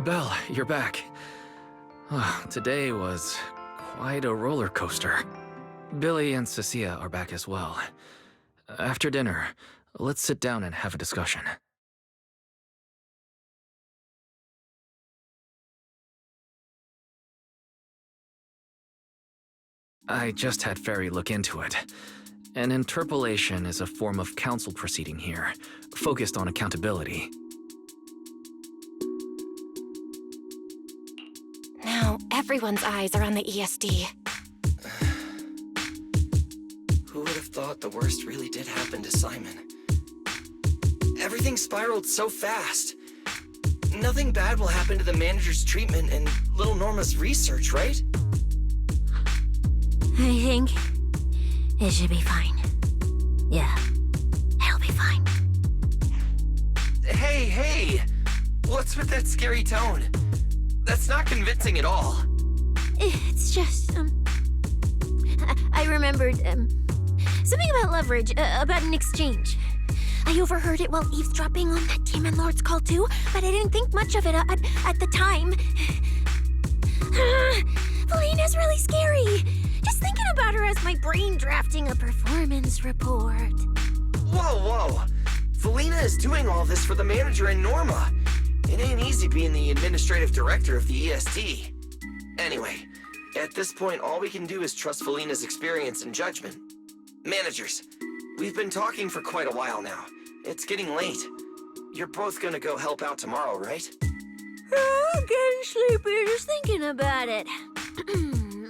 Belle, you're back. Today was quite a roller coaster. Billy and Cecilia are back as well. After dinner, let's sit down and have a discussion. I just had Ferry look into it. An interpolation is a form of counsel proceeding here, focused on accountability. Now, everyone's eyes are on the ESD. Who would have thought the worst really did happen to Simon? Everything spiraled so fast. Nothing bad will happen to the manager's treatment and little Norma's research, right? I think it should be fine. Yeah, it'll be fine. Hey! What's with that scary tone? That's not convincing at all. It's just, I remembered, something about leverage, about an exchange. I overheard it while eavesdropping on that Demon Lord's call too, but I didn't think much of it at the time. Felina's really scary. Just thinking about her as my brain drafting a performance report. Whoa! Felina is doing all this for the manager and Norma. It ain't easy being the administrative director of the ESD. Anyway, at this point, all we can do is trust Felina's experience and judgment. Managers, we've been talking for quite a while now. It's getting late. You're both gonna go help out tomorrow, right? I'm getting sleepy just thinking about it.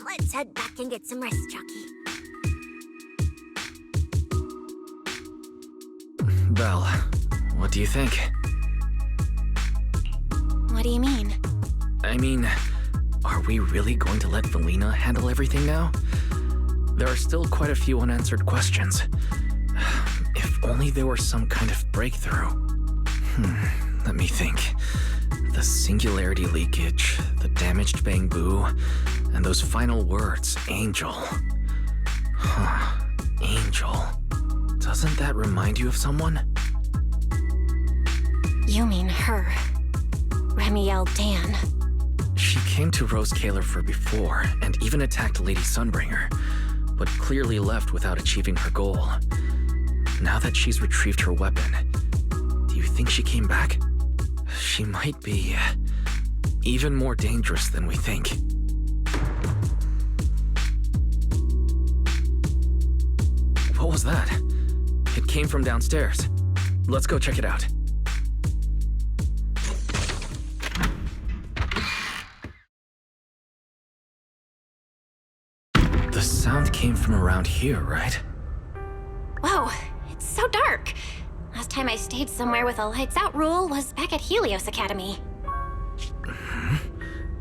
Let's head back and get some rest, Chucky. Belle, what do you think? What do you mean? I mean, are we really going to let Felina handle everything now? There are still quite a few unanswered questions. If only there were some kind of breakthrough. Let me think. The singularity leakage, the damaged bamboo, and those final words, Angel. Angel. Doesn't that remind you of someone? You mean her. Remielle Dan. She came to Roscaelifer before, and even attacked Lady Sunbringer, but clearly left without achieving her goal. Now that she's retrieved her weapon, do you think she came back? She might be even more dangerous than we think. What was that? It came from downstairs. Let's go check it out. The sound came from around here, right? Whoa, it's so dark. Last time I stayed somewhere with a lights out rule was back at Helios Academy.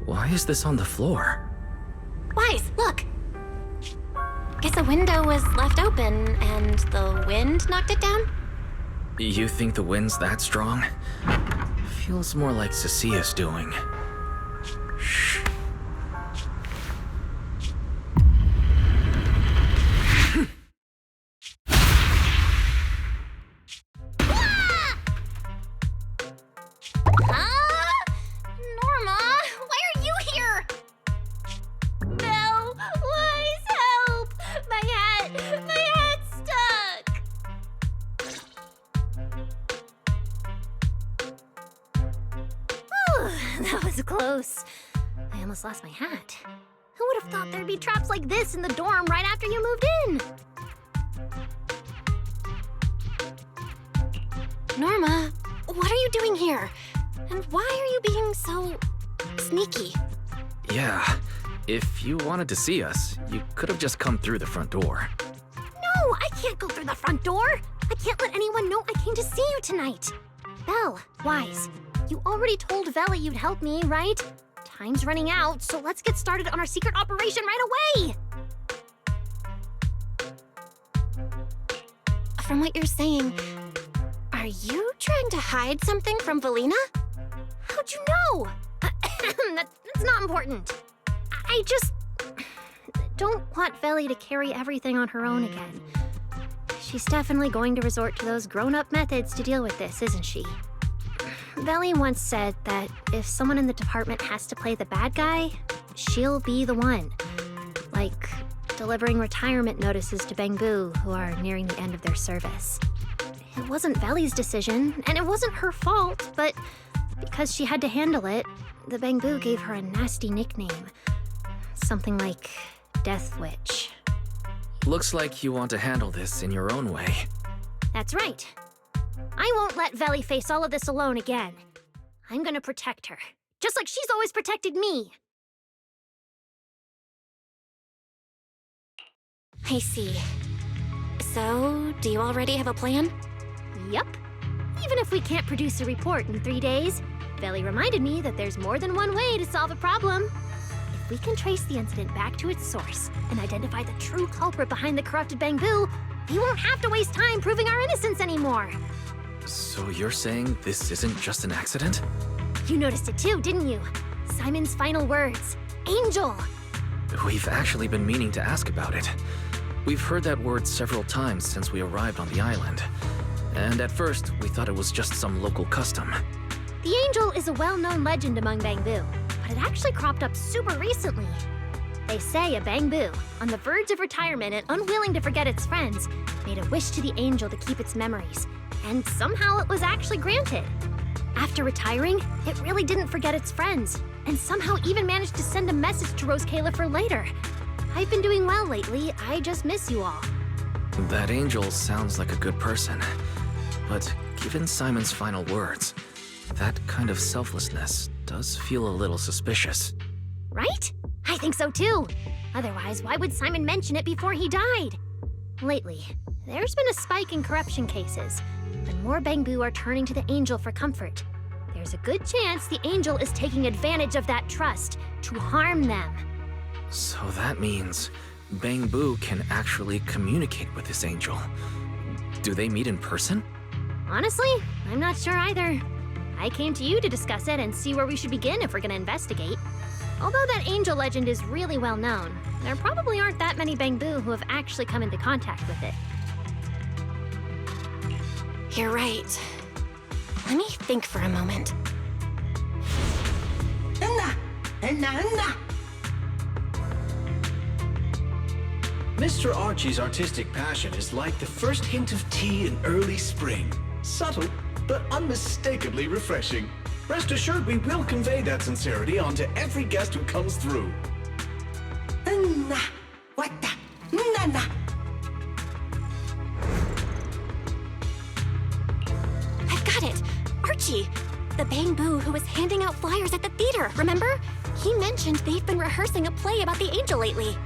Why is this on the floor? Wise, look. Guess a window was left open and the wind knocked it down? You think the wind's that strong? Feels more like Cecilia's doing. Shh. Norma, why are you here? Belle, Wise, help! My hat's stuck! That was close. I almost lost my hat. Who would have thought there'd be traps like this in the dorm right after you moved in? Norma, what are you doing here? And why are you being so sneaky? Yeah, if you wanted to see us, you could have just come through the front door. No, I can't go through the front door. I can't let anyone know I came to see you tonight. Belle, Wise, you already told Vela you'd help me, right? Time's running out, so let's get started on our secret operation right away! From what you're saying, are you trying to hide something from Felina? How'd you know? That's not important. I just don't want Veli to carry everything on her own again. She's definitely going to resort to those grown-up methods to deal with this, isn't she? Veli once said that if someone in the department has to play the bad guy, she'll be the one. Like delivering retirement notices to Bangbu who are nearing the end of their service. It wasn't Veli's decision, and it wasn't her fault, but because she had to handle it, the Bangbu gave her a nasty nickname. Something like Death Witch. Looks like you want to handle this in your own way. That's right. I won't let Veli face all of this alone again. I'm gonna protect her, just like she's always protected me. I see. So, do you already have a plan? Yup. Even if we can't produce a report in 3 days, Veli reminded me that there's more than one way to solve a problem. If we can trace the incident back to its source and identify the true culprit behind the corrupted Bangbu, we won't have to waste time proving our innocence anymore. So you're saying this isn't just an accident? You noticed it too, didn't you? Simon's final words. Angel! We've actually been meaning to ask about it. We've heard that word several times since we arrived on the island. And at first, we thought it was just some local custom. The angel is a well-known legend among Bangbu, but it actually cropped up super recently. They say a Bangbu, on the verge of retirement and unwilling to forget its friends, made a wish to the angel to keep its memories, and somehow it was actually granted. After retiring, it really didn't forget its friends, and somehow even managed to send a message to Roscaelifer later. I've been doing well lately, I just miss you all. That angel sounds like a good person. But given Simon's final words, that kind of selflessness does feel a little suspicious. Right? I think so too. Otherwise, why would Simon mention it before he died? Lately, there's been a spike in corruption cases, and more Bangbu are turning to the angel for comfort. There's a good chance the angel is taking advantage of that trust to harm them. So that means Bangbu can actually communicate with this angel. Do they meet in person? Honestly, I'm not sure either. I came to you to discuss it and see where we should begin if we're gonna investigate. Although that angel legend is really well known, there probably aren't that many Bangbu who have actually come into contact with it. You're right. Let me think for a moment. Mr. Archie's artistic passion is like the first hint of tea in early spring. Subtle, but unmistakably refreshing. Rest assured we will convey that sincerity onto every guest who comes through. I've got it! Archie! The Bangbu who was handing out flyers at the theater, remember? He mentioned they've been rehearsing a play about the angel lately.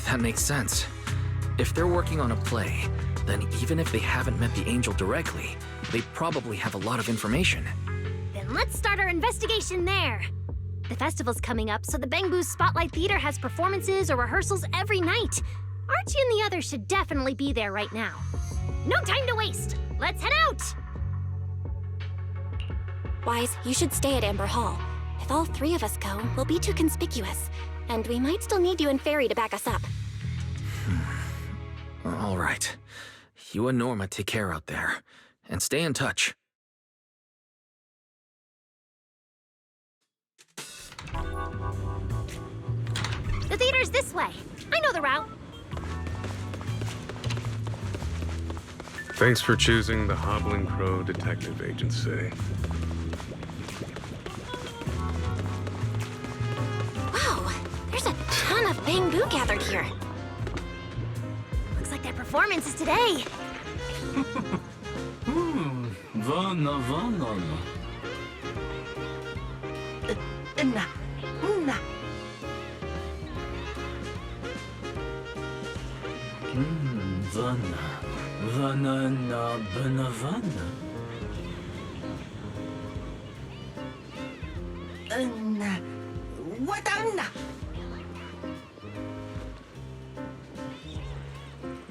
That makes sense. If they're working on a play, then even if they haven't met the angel directly, they probably have a lot of information. Then let's start our investigation there. The festival's coming up, so the Bangbu's Spotlight Theater has performances or rehearsals every night. Archie and the others should definitely be there right now. No time to waste! Let's head out! Wise, you should stay at Amber Hall. If all three of us go, we'll be too conspicuous. And we might still need you and Fairy to back us up. All right. You and Norma take care out there, and stay in touch. The theater's this way. I know the route. Thanks for choosing the Hobbling Crow Detective Agency. Wow, there's a ton of Bangbu gathered here. Looks like their performance is today. Vana. Vana na Benavana.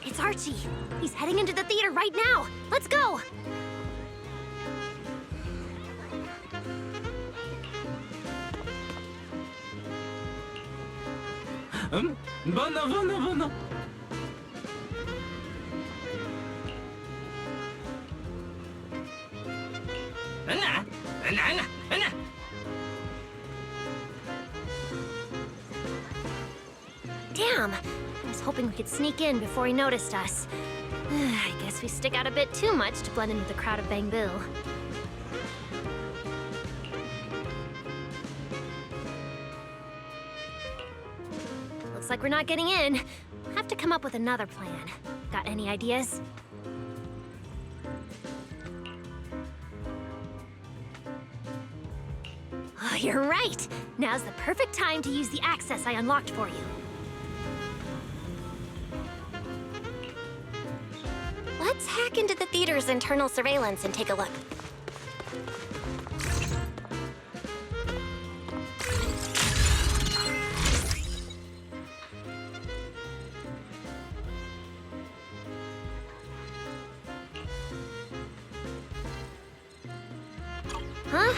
It's Archie. He's heading into the theater right now. Let's go. Vana. Damn! I was hoping we could sneak in before he noticed us. I guess we stick out a bit too much to blend in with the crowd of Bang Bill. Looks like we're not getting in. Have to come up with another plan. Got any ideas? Oh, you're right! Now's the perfect time to use the access I unlocked for you. Let's hack into the theater's internal surveillance and take a look. Huh?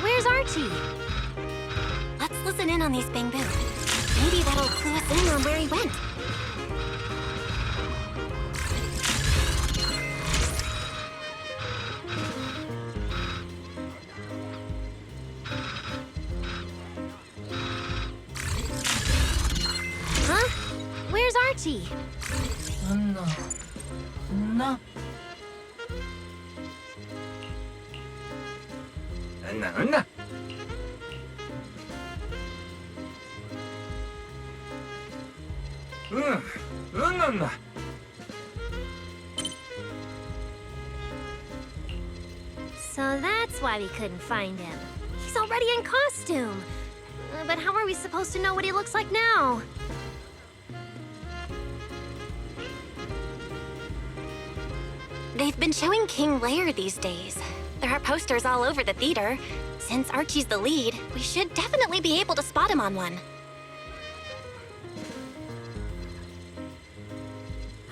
Where's Archie? Let's listen in on these Bang Boo. Maybe that'll clue us in on where he went. Huh? Where's Archie? No. No. So that's why we couldn't find him. He's already in costume. But how are we supposed to know what he looks like now? They've been showing King Lear these days. There are posters all over the theater. Since Archie's the lead, we should definitely be able to spot him on one.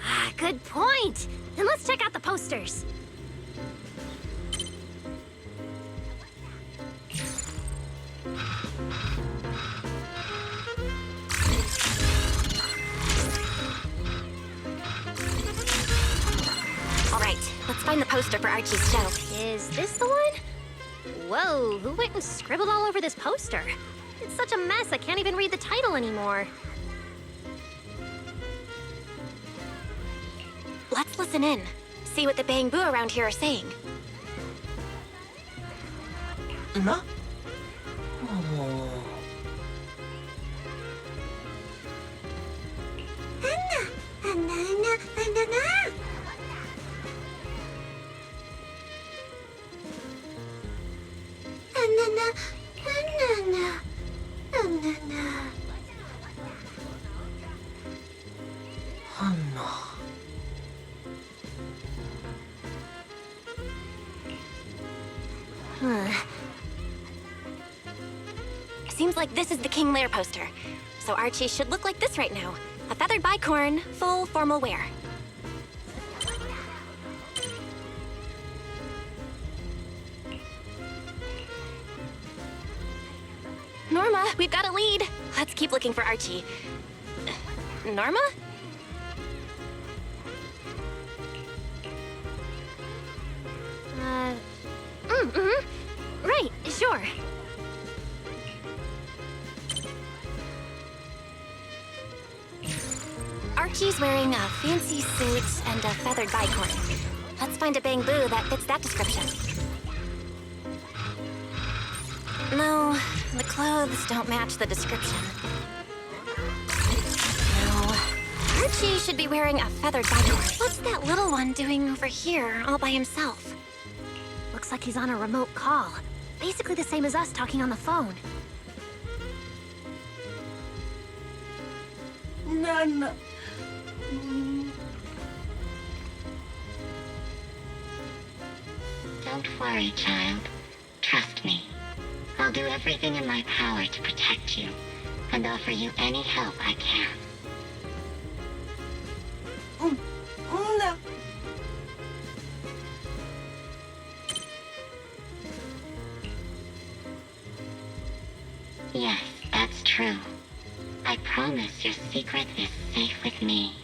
Ah, good point. Then let's check out the posters. All right, let's find the poster for Archie's show. Is this the one? Whoa, who went and scribbled all over this poster? It's such a mess, I can't even read the title anymore. Let's listen in. See what the Bang Boo around here are saying. No? Oh no. Seems like this is the King Lear poster. So Archie should look like this right now. A feathered bicorn, full formal wear. Norma, we've got a lead. Let's keep looking for Archie. Norma? Right, sure. Archie's wearing a fancy suit and a feathered bicorn. Let's find a Bang Boo that fits that description. No, the clothes don't match the description. No, Archie should be wearing a feathered bicorn. What's that little one doing over here all by himself? Looks like he's on a remote call. Basically the same as us talking on the phone. No. Don't worry, child. Trust me. I'll do everything in my power to protect you and offer you any help I can. No. Yes, that's true. I promise your secret is safe with me.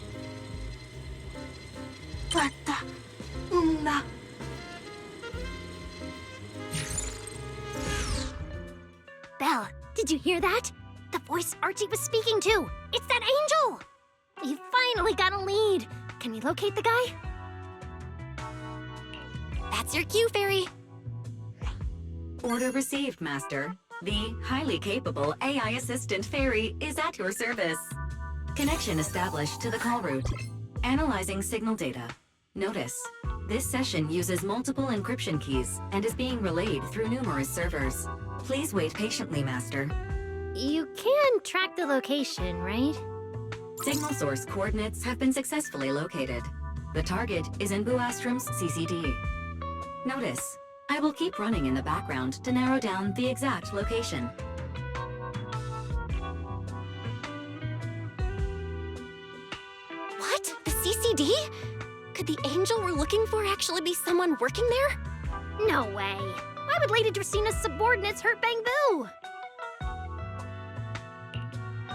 No. Belle, did you hear that? The voice Archie was speaking to. It's that angel! We've finally got a lead. Can we locate the guy? That's your cue, Fairy. Order received, Master. The highly capable AI assistant Fairy is at your service. Connection established to the call route. Analyzing signal data. Notice, this session uses multiple encryption keys and is being relayed through numerous servers. Please wait patiently, Master. You can track the location, right? Signal source coordinates have been successfully located. The target is in Buastrom's CCD. Notice, I will keep running in the background to narrow down the exact location. What? The CCD? Could the angel we're looking for actually be someone working there? No way. Why would Lady Dracina's subordinates hurt Bangbu?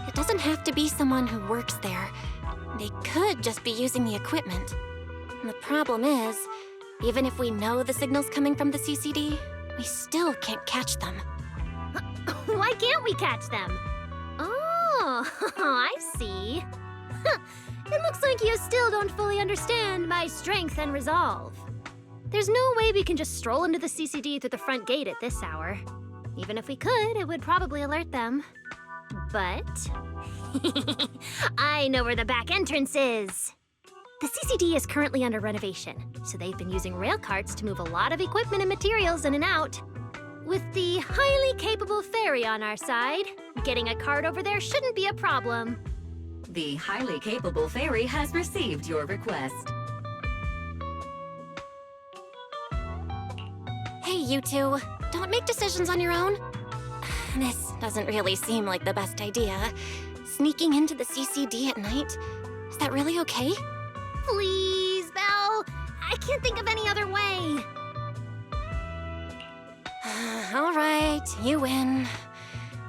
It doesn't have to be someone who works there. They could just be using the equipment. And the problem is, even if we know the signal's coming from the CCD, we still can't catch them. Why can't we catch them? Oh, I see. It looks like you still don't fully understand my strength and resolve. There's no way we can just stroll into the CCD through the front gate at this hour. Even if we could, it would probably alert them. But I know where the back entrance is. The CCD is currently under renovation, so they've been using rail carts to move a lot of equipment and materials in and out. With the highly capable Fairy on our side, getting a cart over there shouldn't be a problem. The highly capable Fairy has received your request. Hey, you two. Don't make decisions on your own. This doesn't really seem like the best idea. Sneaking into the CCD at night? Is that really okay? Please, Belle. I can't think of any other way. All right, you win.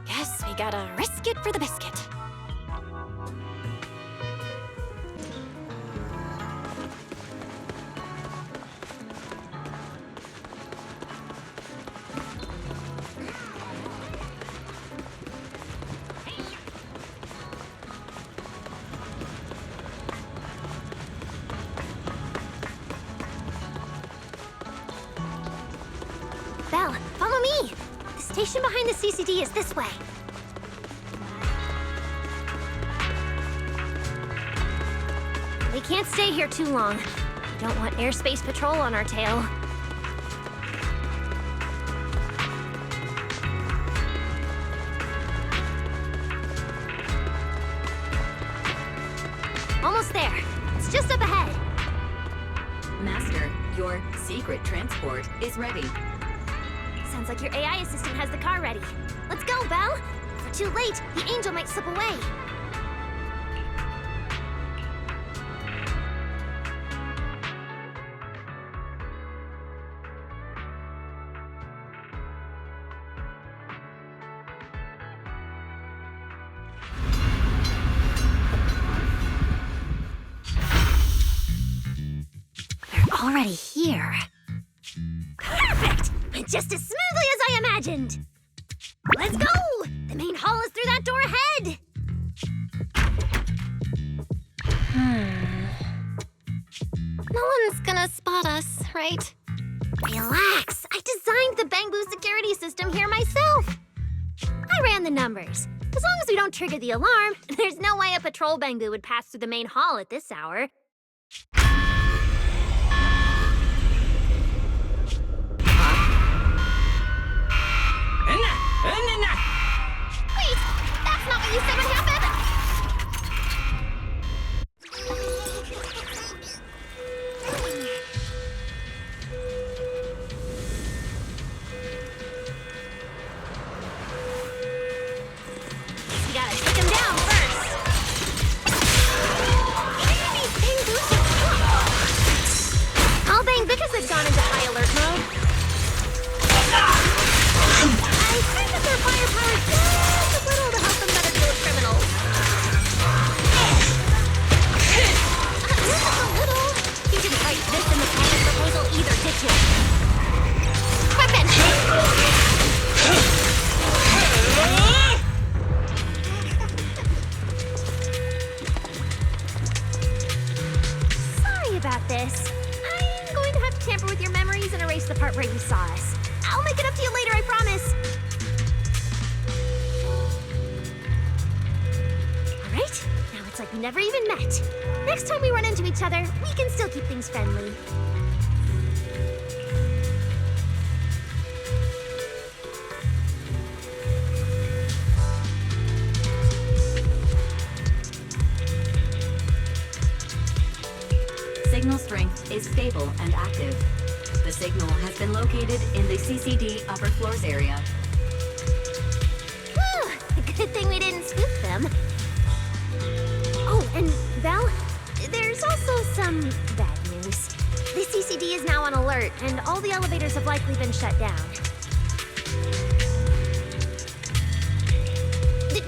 Guess we gotta risk it for the biscuit. Belle, follow me. The station behind the CCD is this way. We can't stay here too long. We don't want airspace patrol on our tail. Almost there. It's just up ahead. Master, your secret transport is ready. Sounds like your AI assistant has the car ready. Let's go, Belle. If we're too late, the angel might slip away. They're already here. Perfect! Just as smoothly as I imagined! Let's go! The main hall is through that door ahead! No one's gonna spot us, right? Relax! I designed the Bangbu security system here myself! I ran the numbers. As long as we don't trigger the alarm, there's no way a patrol Bangbu would pass through the main hall at this hour. Wait! That's not what you said would happen! We gotta take him down first! These Bangboos are tough! like we never even met. Next time we run into each other, we can still keep things friendly. Signal strength is stable and active. The signal has been located in the CCD upper floors area. Whew, good thing we didn't spook them. Oh, and Belle, there's also some bad news. The CCD is now on alert, and all the elevators have likely been shut down.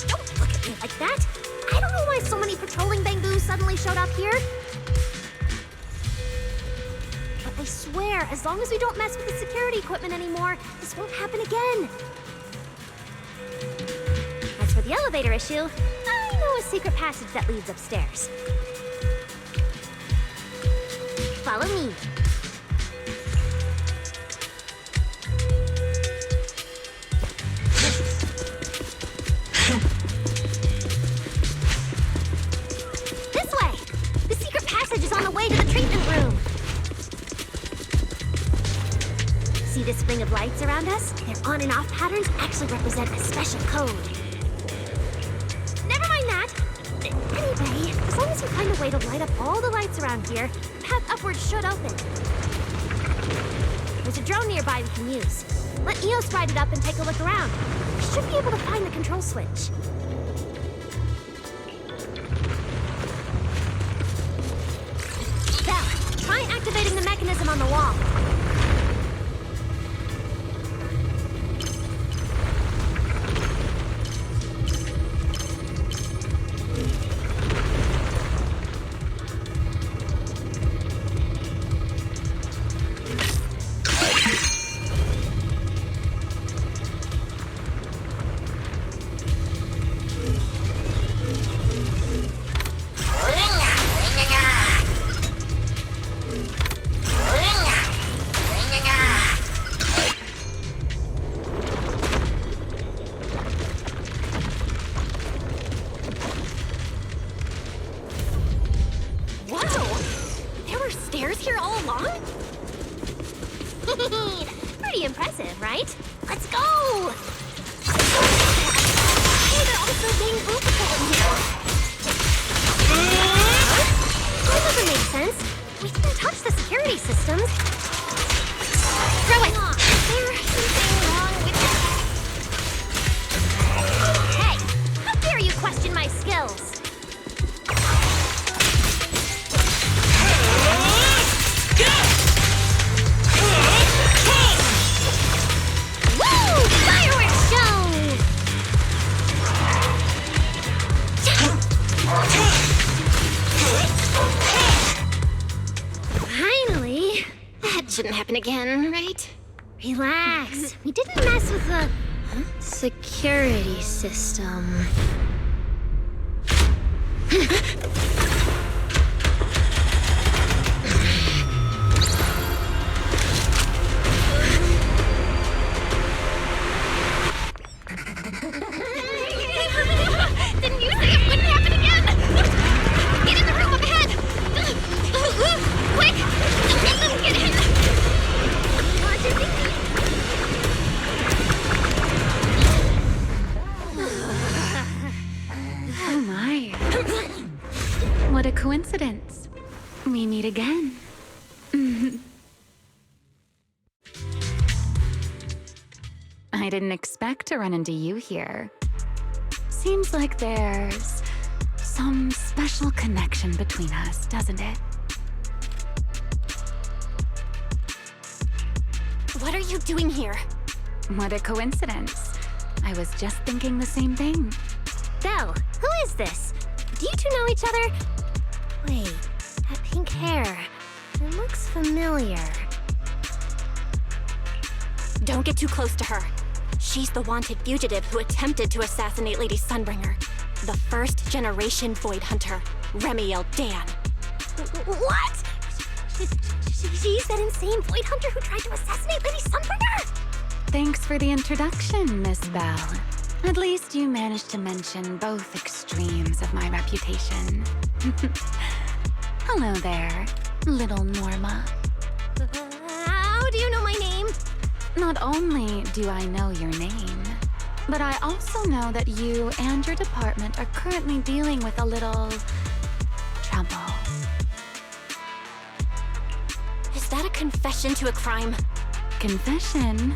Don't look at me like that. I don't know why so many patrolling bangoos suddenly showed up here. But I swear, as long as we don't mess with the security equipment anymore, this won't happen again. As for the elevator issue, I know a secret passage that leads upstairs. Follow me. This way! The secret passage is on the way to the treatment room. See this ring of lights around us? Their on and off patterns actually represent a special code. Never mind that. Anyway, as long as we find a way to light up all the lights around here, the path upwards should open. There's a drone nearby we can use. Let Eos ride it up and take a look around. We should be able to find the control switch. Belle, try activating the mechanism on the wall. Pretty impressive, right? Let's go! Hey, they're also being beautiful in here. That doesn't make sense. We didn't touch the security systems. Throw it! There's something wrong with it. Hey, how dare you question my skills? Finally! That shouldn't happen again, right? Relax. We didn't mess with the security system. Didn't you say it wouldn't happen again? Get in the room up ahead! Quick! Don't let them get in! Oh my. What a coincidence. We meet again. I didn't expect to run into you here. Seems like there's some special connection between us, doesn't it? What are you doing here? What a coincidence. I was just thinking the same thing. Belle, who is this? Do you two know each other? Wait, that pink hair. It looks familiar. Don't get too close to her. She's the wanted fugitive who attempted to assassinate Lady Sunbringer. The first-generation Void Hunter, Remielle Dan. What? She's that insane Void Hunter who tried to assassinate Lady Sunbringer? Thanks for the introduction, Miss Belle. At least you managed to mention both extremes of my reputation. Hello there, little Norma. How do you know my name? Not only do I know your name, but I also know that you and your department are currently dealing with a little trouble. Is that a confession to a crime? Confession?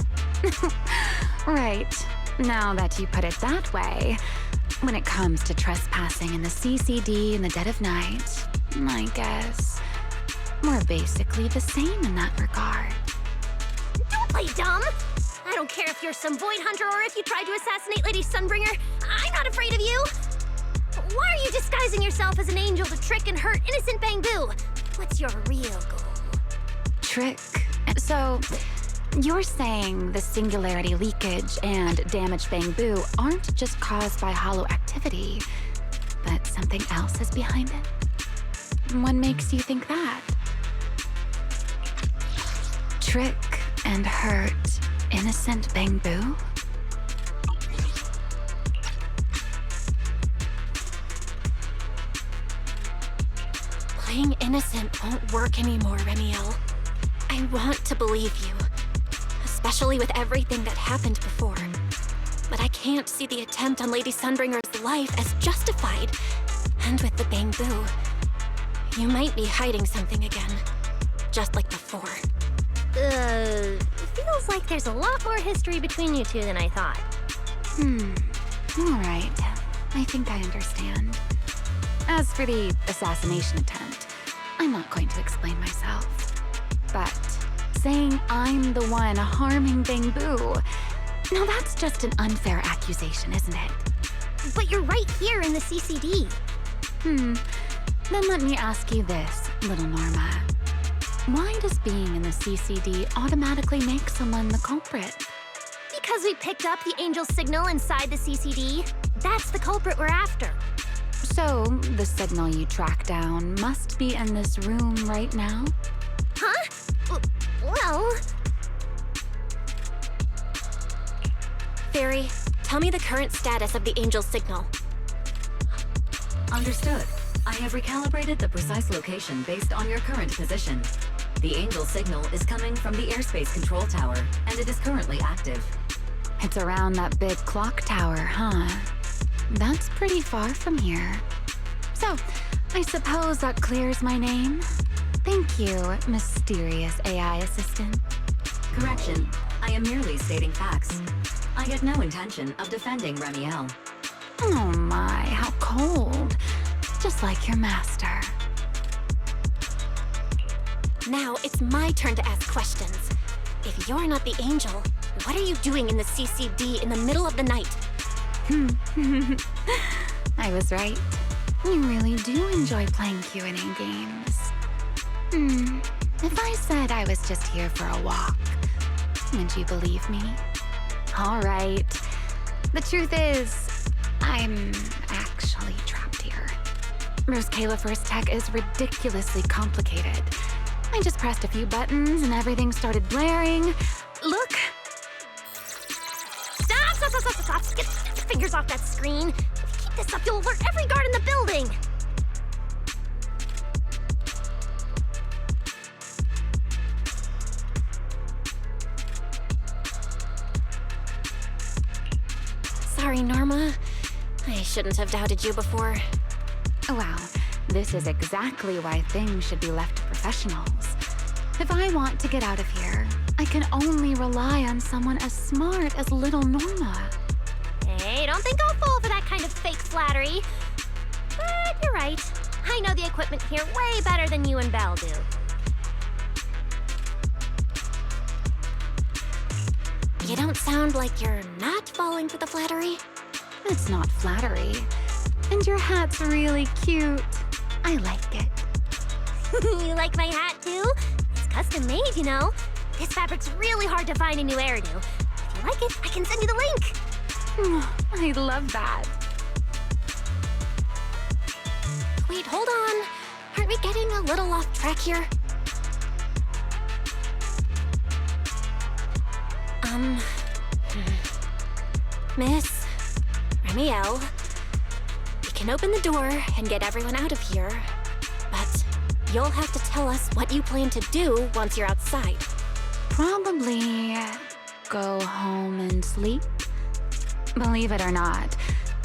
Right. Now that you put it that way, when it comes to trespassing in the CCD in the dead of night, I guess we're basically the same in that regard. Don't play dumb! I don't care if you're some void hunter or if you tried to assassinate Lady Sunbringer. I'm not afraid of you! Why are you disguising yourself as an angel to trick and hurt innocent Bangbu? What's your real goal? Trick. So, you're saying the singularity leakage and damaged Bangbu aren't just caused by hollow activity, but something else is behind it? What makes you think that? Trick and hurt innocent Bangbu? Playing innocent won't work anymore, Remielle. I want to believe you, especially with everything that happened before. But I can't see the attempt on Lady Sunbringer's life as justified. And with the Bangbu, you might be hiding something again, just like before. Feels like there's a lot more history between you two than I thought. All right. I think I understand. As for the assassination attempt, I'm not going to explain myself. But saying I'm the one harming Bangbu, now that's just an unfair accusation, isn't it? But you're right here in the CCD. Then let me ask you this, little Norma. Why does being in the CCD automatically make someone the culprit? Because we picked up the angel signal inside the CCD. That's the culprit we're after. So, the signal you track down must be in this room right now? Huh? Well... Fairy, tell me the current status of the angel signal. Understood. I have recalibrated the precise location based on your current position. The angel signal is coming from the airspace control tower, and it is currently active. It's around that big clock tower, huh? That's pretty far from here. So, I suppose that clears my name? Thank you, mysterious AI assistant. Correction. I am merely stating facts. I had no intention of defending Remielle. Oh my, how cold. Just like your master. Now it's my turn to ask questions. If you're not the angel, what are you doing in the CCD in the middle of the night? I was right. You really do enjoy playing Q&A games. If I said I was just here for a walk, would you believe me? All right. The truth is, I'm actually trapped here. Roscaelifer's tech is ridiculously complicated. I just pressed a few buttons and everything started blaring. Look! Stop! Get your fingers off that screen. If you keep this up, you'll alert every guard in the building. Sorry, Norma. I shouldn't have doubted you before. Wow, this is exactly why things should be left to professionals. If I want to get out of here, I can only rely on someone as smart as little Norma. Hey, don't think I'll fall for that kind of fake flattery. But you're right. I know the equipment here way better than you and Belle do. You don't sound like you're not falling for the flattery. It's not flattery. And your hat's really cute. I like it. You like my hat, too? It's custom made, you know. This fabric's really hard to find a new hairdo. If you like it, I can send you the link. I love that. Wait, hold on. Aren't we getting a little off track here? Miss, Remielle, we can open the door and get everyone out of here, but you'll have to tell us what you plan to do once you're outside. Probably go home and sleep. Believe it or not,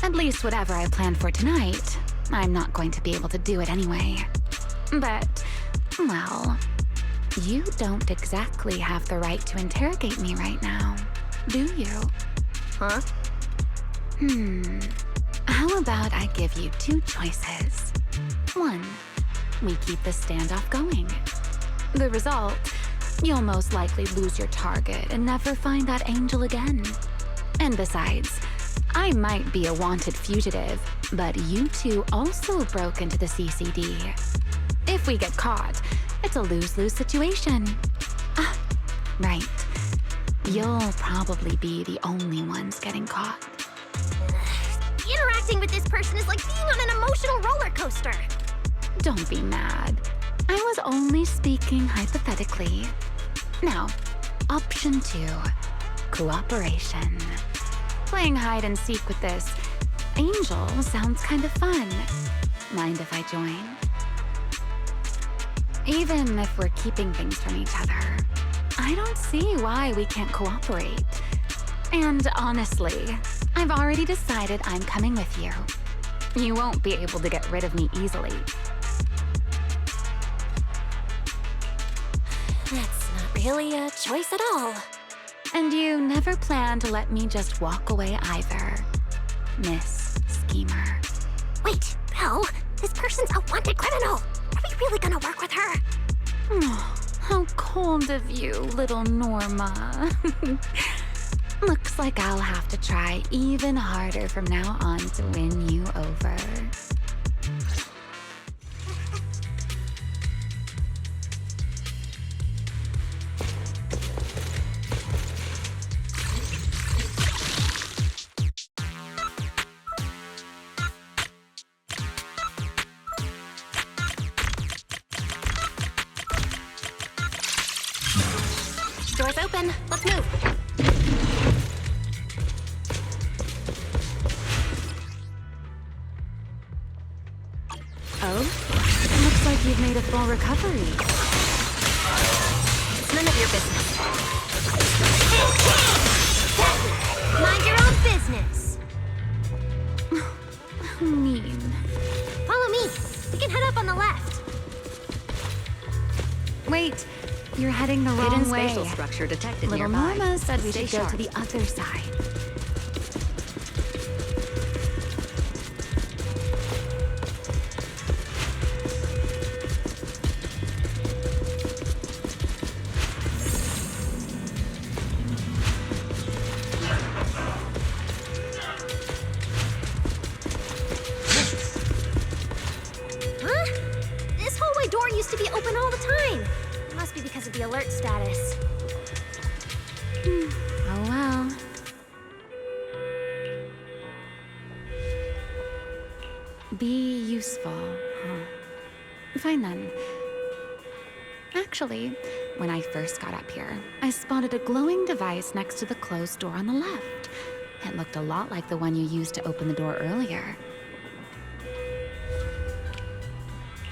at least whatever I planned for tonight, I'm not going to be able to do it anyway. But, well, you don't exactly have the right to interrogate me right now, do you? Huh? How about I give you two choices? One, we keep the standoff going. The result, you'll most likely lose your target and never find that angel again. And besides, I might be a wanted fugitive, but you two also broke into the CCD. If we get caught, it's a lose-lose situation. Ah, right. You'll probably be the only ones getting caught. Interacting with this person is like being on an emotional roller coaster. Don't be mad. I was only speaking hypothetically. Now, option 2, cooperation. Playing hide and seek with this angel sounds kind of fun. Mind if I join? Even if we're keeping things from each other, I don't see why we can't cooperate. And honestly, I've already decided I'm coming with you. You won't be able to get rid of me easily. That's not really a choice at all. And you never plan to let me just walk away either, Miss Schemer. Wait, Belle, this person's a wanted criminal. Are we really gonna work with her? Oh, how cold of you, little Norma. Looks like I'll have to try even harder from now on to win you over. Door's open. Let's move. Oh? Looks like you've made a full recovery. It's none of your business. Mind your own business. Mean. Follow me. We can head up on the left. Wait, you're heading the wrong Hidden way. spatial structure detected Little nearby. Norma said we Stay should go sharp. to the other side. Huh? This hallway door used to be open all the time. It must be because of the alert status. Oh well. Be useful, huh? Fine then. Actually, when I first got up here, I spotted a glowing device next to the closed door on the left. It looked a lot like the one you used to open the door earlier.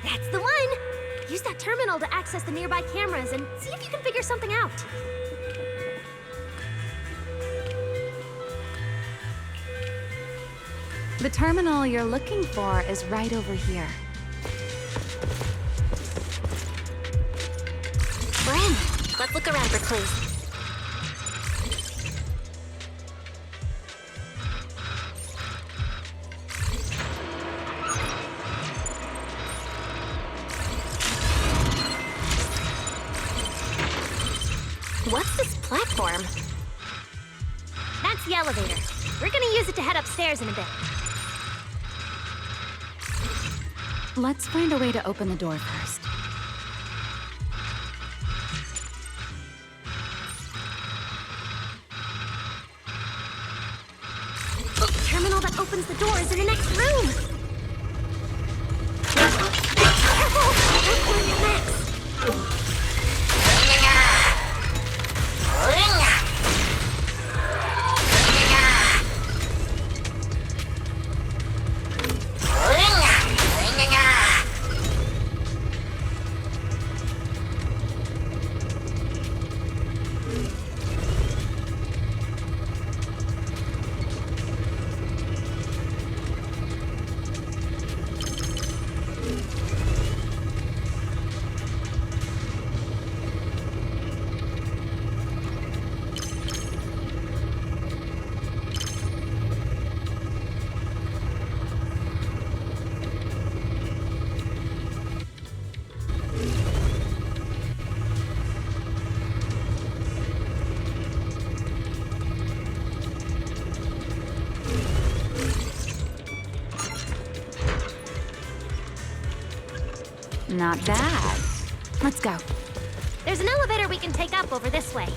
That's the one! Use that terminal to access the nearby cameras and see if you can figure something out. The terminal you're looking for is right over here. We're in. Let's look around for clues. What's this platform? That's the elevator. We're gonna use it to head upstairs in a bit. Let's find a way to open the door first. The terminal that opens the door is in the next room. Careful! Don't burn your necks. Not bad. Let's go. There's an elevator we can take up over this way.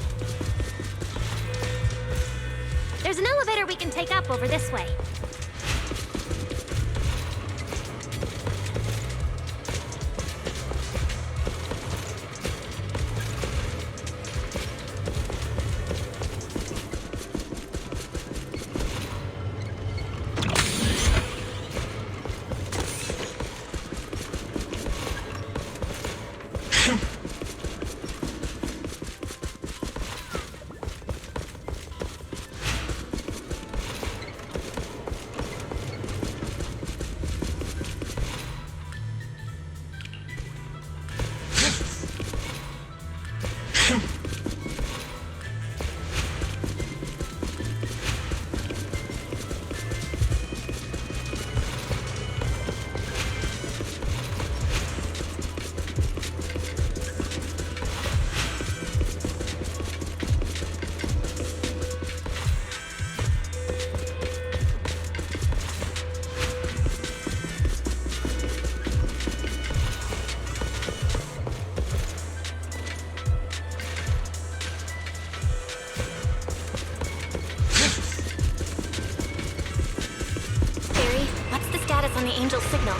There's an elevator we can take up over this way. On the Angel's signal.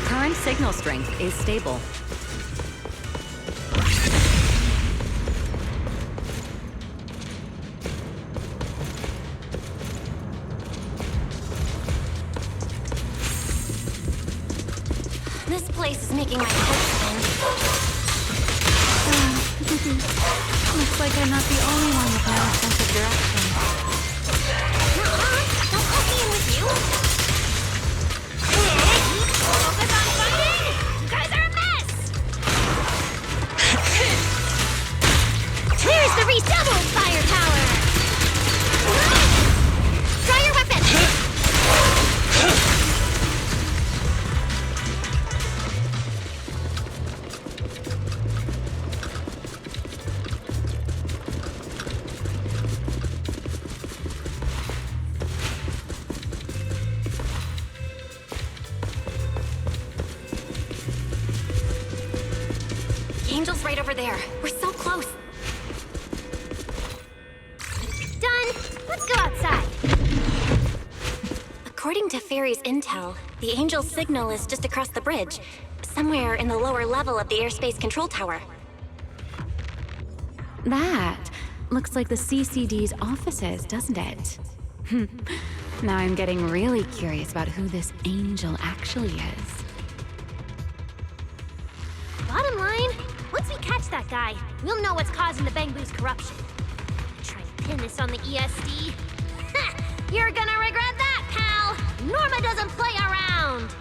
Current signal strength is stable. This place is making my head spin. Looks like I'm not the only one with no sense of direction. Don't put me in with you! Focus on fighting! You guys are a mess! There's the redoubled firepower! Try your weapon! Angel's right over there. We're so close. Done! Let's go outside. According to Fairy's intel, the Angel's signal is just across the bridge, somewhere in the lower level of the airspace control tower. That looks like the CCD's offices, doesn't it? Now I'm getting really curious about who this Angel actually is. Bottom line, once we catch that guy, we'll know what's causing the Bangbu's corruption. Try to pin this on the ESD. You're gonna regret that, pal! Norma doesn't play around!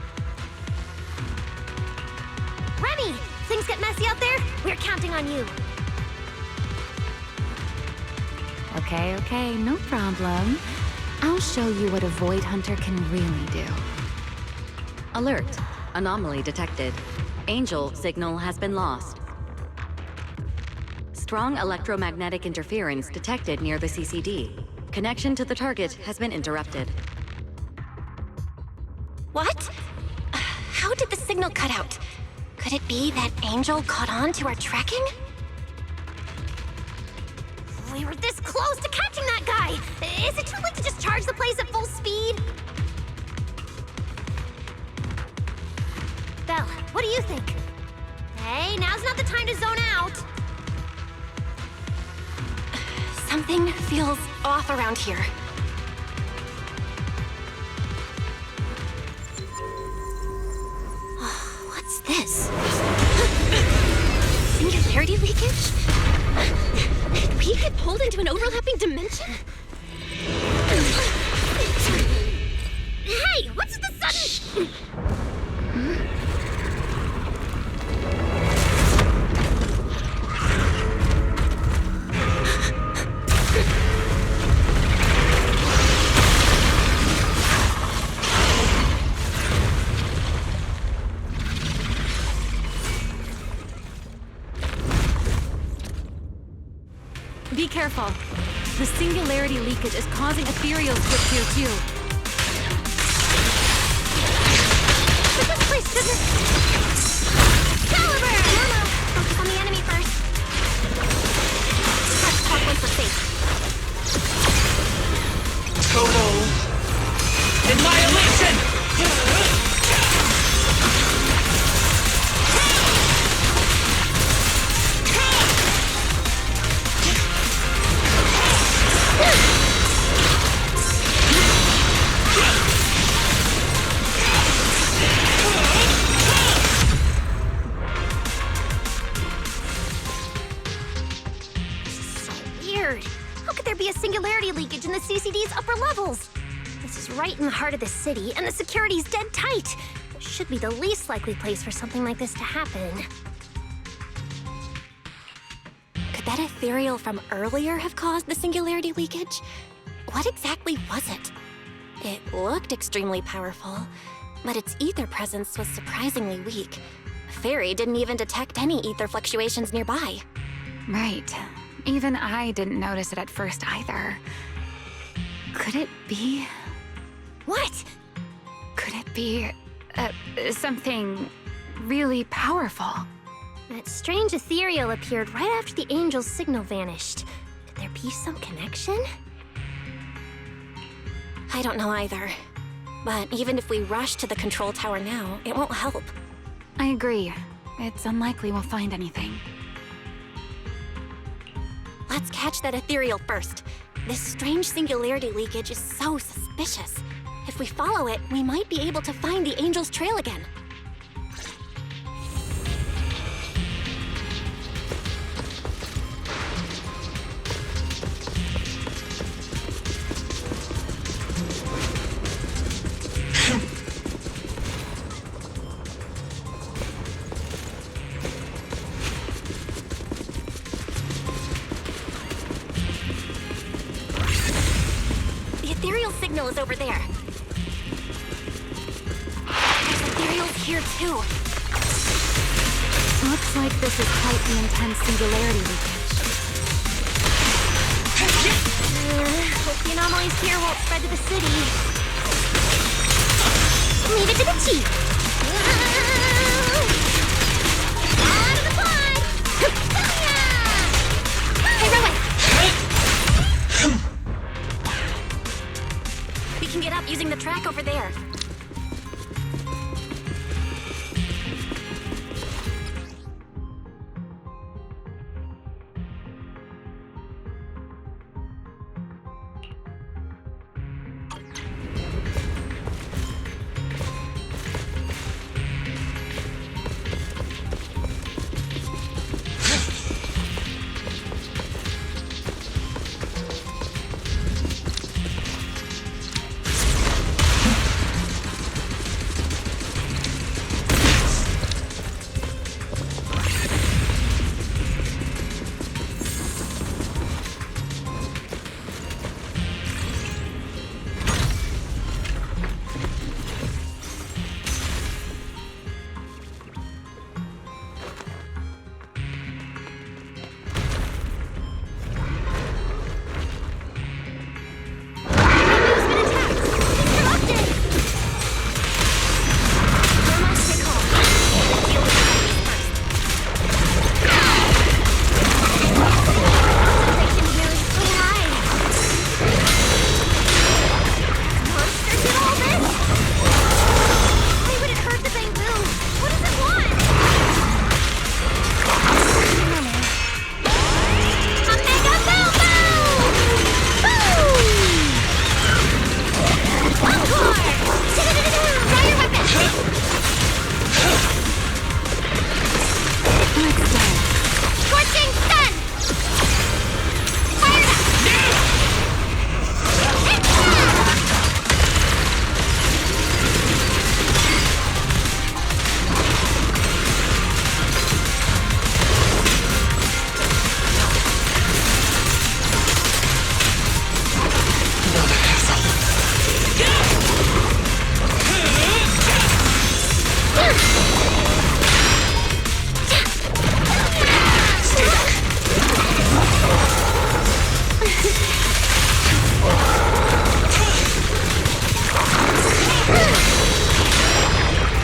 Remy, things get messy out there? We're counting on you. Okay, no problem. I'll show you what a Void Hunter can really do. Alert. Anomaly detected. Angel signal has been lost. Strong electromagnetic interference detected near the CCD. Connection to the target has been interrupted. What? How did the signal cut out? Could it be that Angel caught on to our tracking? We were this close to catching that guy! Is it too late to just charge the place at full speed? Belle, what do you think? Hey, now's not the time to zone out! Something feels off around here. What's this? Singularity leakage? Did we get pulled into an overlapping dimension? Hey, what's the sudden... Be careful. The singularity leakage is causing ethereal switch here too. This Caliber! Norma, focus on the enemy first. Let's talk one for safe. Total annihilation! Weird. How could there be a singularity leakage in the CCD's upper levels? This is right in the heart of the city, and the security's dead tight. It should be the least likely place for something like this to happen. Could that ethereal from earlier have caused the singularity leakage? What exactly was it? It looked extremely powerful, but its ether presence was surprisingly weak. Fairy didn't even detect any ether fluctuations nearby. Right. Even I didn't notice it at first either. Could it be... What? Could it be... something really powerful? That strange ethereal appeared right after the angel's signal vanished. Could there be some connection? I don't know either. But even if we rush to the control tower now, it won't help. I agree. It's unlikely we'll find anything. Let's catch that ethereal first. This strange singularity leakage is so suspicious. If we follow it, we might be able to find the angel's trail again. The ethereal signal is over there. There's ethereals here too. Looks like this is quite the intense singularity leakage. Hope the anomalies here won't spread to the city. Leave it to the chief. Out of the pond! Hey, Rowan! We can get up using the track over there.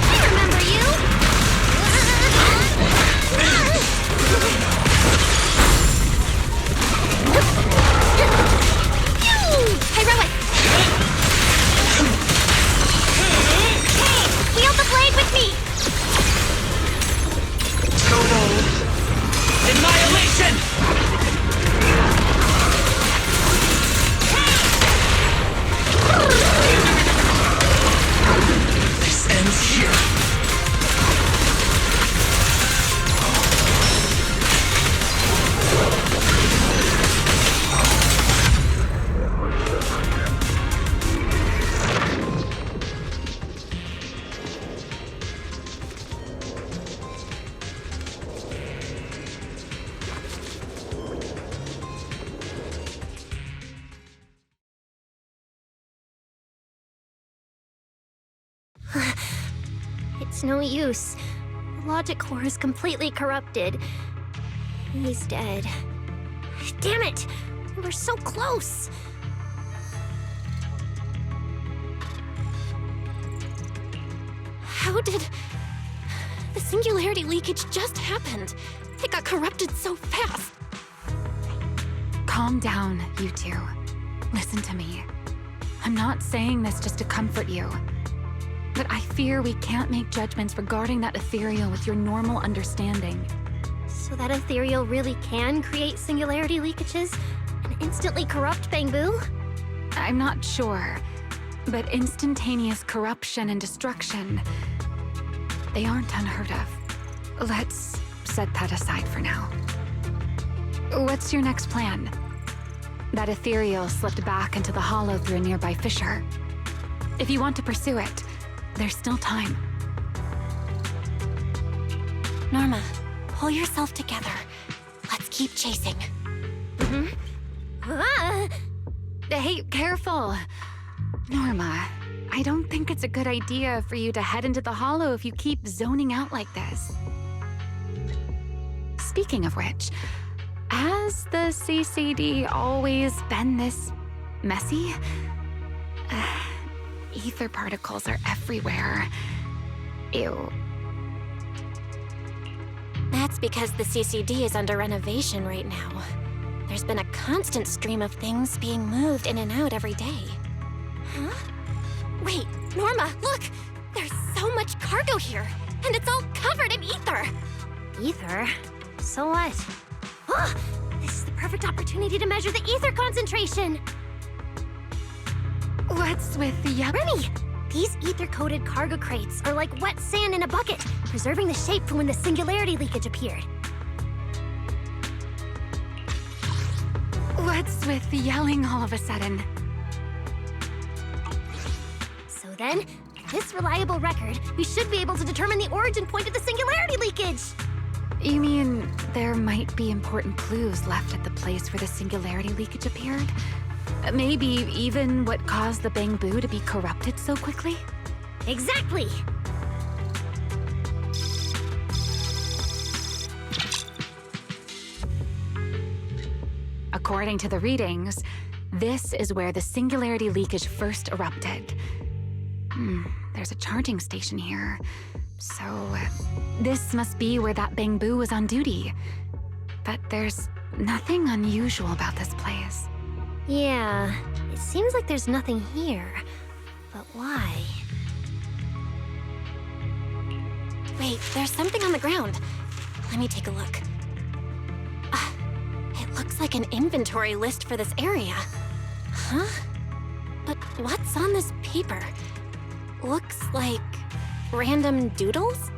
I remember It's no use. The logic core is completely corrupted. He's dead. Damn it! We were so close! How did... The singularity leakage just happened? It got corrupted so fast. Calm down, you two. Listen to me. I'm not saying this just to comfort you. But I fear we can't make judgments regarding that ethereal with your normal understanding. So that ethereal really can create singularity leakages and instantly corrupt Bangbu? I'm not sure, but instantaneous corruption and destruction, they aren't unheard of. Let's set that aside for now. What's your next plan? That ethereal slipped back into the hollow through a nearby fissure. If you want to pursue it, there's still time. Norma, pull yourself together. Let's keep chasing. Hey, careful. Norma, I don't think it's a good idea for you to head into the hollow if you keep zoning out like this. Speaking of which, has the CCD always been this messy? Ether particles are everywhere. Ew. That's because the CCD is under renovation right now. There's been a constant stream of things being moved in and out every day. Huh? Wait, Norma, look! There's so much cargo here, and it's all covered in ether! Ether? So what? Oh, this is the perfect opportunity to measure the ether concentration! What's with the Remy! These ether-coated cargo crates are like wet sand in a bucket, preserving the shape from when the singularity leakage appeared. What's with the yelling all of a sudden? So then, with this reliable record, we should be able to determine the origin point of the singularity leakage! You mean there might be important clues left at the place where the singularity leakage appeared? Maybe even what caused the Bangbu to be corrupted so quickly? Exactly! According to the readings, this is where the singularity leakage first erupted. There's a charging station here. So, this must be where that Bangbu was on duty. But there's nothing unusual about this place. Yeah, it seems like there's nothing here. But why? Wait, there's something on the ground. Let me take a look. It looks like an inventory list for this area. Huh? But what's on this paper? Looks like random doodles?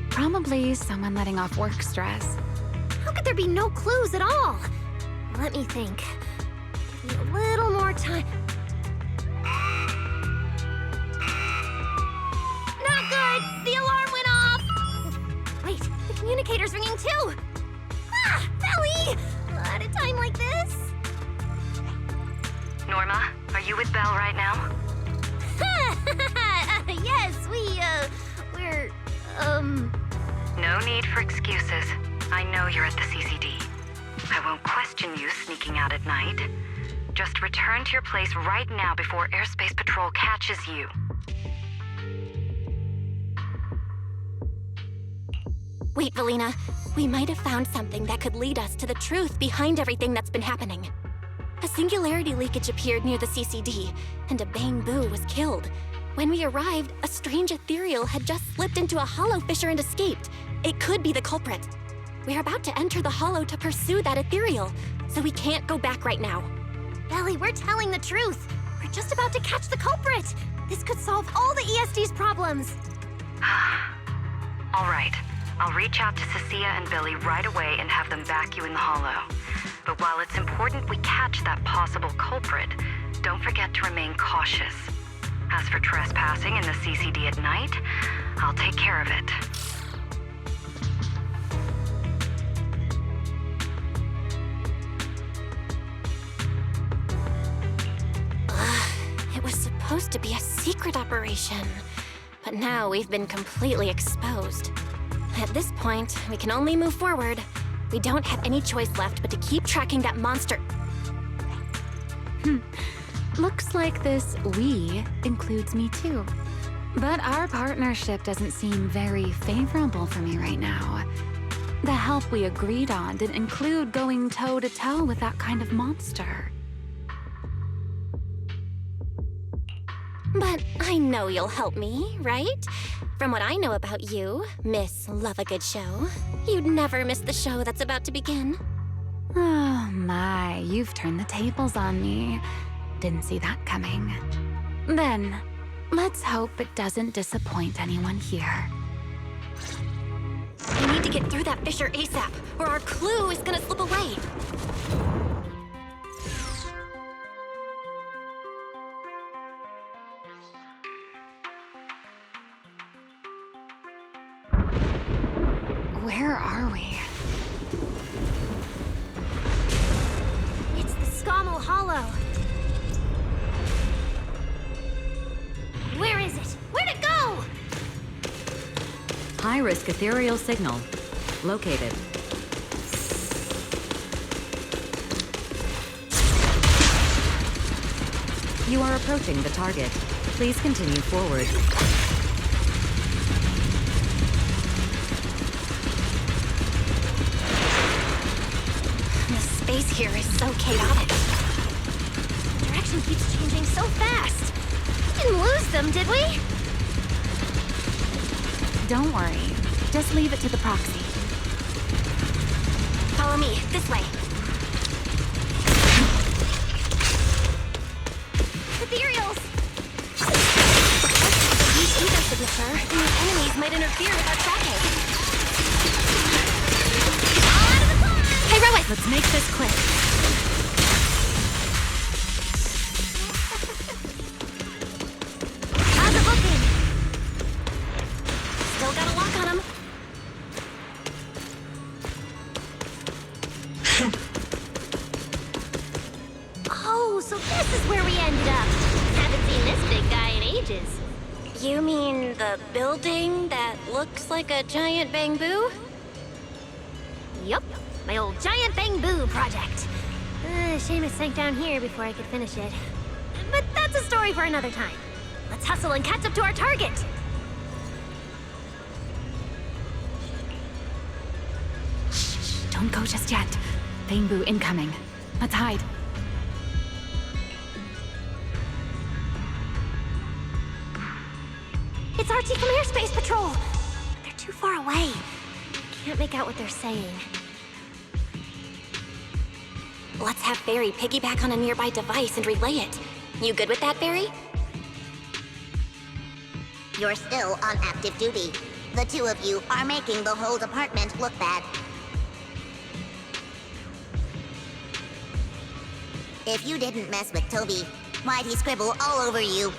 Probably someone letting off work stress. How could there be no clues at all? Let me think. Give me a little more time. Not good! The alarm went off! Wait, the communicator's ringing too! Ah! Belly! At a time like this? Norma, are you with Belle right now? Yes, we're, No need for excuses. I know you're at the CCD. I won't question you sneaking out at night. Just return to your place right now before Airspace Patrol catches you. Wait, Valina. We might have found something that could lead us to the truth behind everything that's been happening. A singularity leakage appeared near the CCD, and a Bangbu was killed. When we arrived, a strange ethereal had just slipped into a hollow fissure and escaped. It could be the culprit. We're about to enter the hollow to pursue that ethereal, so we can't go back right now. Belly, we're telling the truth. We're just about to catch the culprit. This could solve all the ESD's problems. All right. I'll reach out to Cecilia and Billy right away and have them back you in the hollow. But while it's important we catch that possible culprit, don't forget to remain cautious. As for trespassing in the CCD at night, I'll take care of it. supposed to be a secret operation. But now we've been completely exposed. At this point, we can only move forward. We don't have any choice left but to keep tracking that monster. Looks like this "we" includes me too. But our partnership doesn't seem very favorable for me right now. The help we agreed on didn't include going toe-to-toe with that kind of monster. But I know you'll help me, right? From what I know about you, Miss Love a Good Show, you'd never miss the show that's about to begin. Oh my, you've turned the tables on me. Didn't see that coming. Then, let's hope it doesn't disappoint anyone here. We need to get through that fissure ASAP, or our clue is gonna slip away. Where are we? It's the Scommel Hollow. Where is it? Where'd it go? High-risk ethereal signal. Located. You are approaching the target. Please continue forward. The space here is so chaotic. Direction keeps changing so fast. We didn't lose them, did we? Don't worry. Just leave it to the proxy. Follow me, this way. Ethereals! Use ether signature, and the enemies might interfere with our tracking. All out of the pond! Heroic! Let's make this quick. How's it looking? Still got a lock on him. Oh, so this is where we ended up. Haven't seen this big guy in ages. You mean the building that looks like a giant bamboo? Yup, my old giant bamboo project. Shame it sank down here before I could finish it. But that's a story for another time. Let's hustle and catch up to our target. Don't go just yet. Bamboo incoming. Let's hide. It's RT from Airspace Patrol. But they're too far away. Can't make out what they're saying. Let's have Barry piggyback on a nearby device and relay it. You good with that, Barry? You're still on active duty. The two of you are making the whole department look bad. If you didn't mess with Toby, why'd he scribble all over you?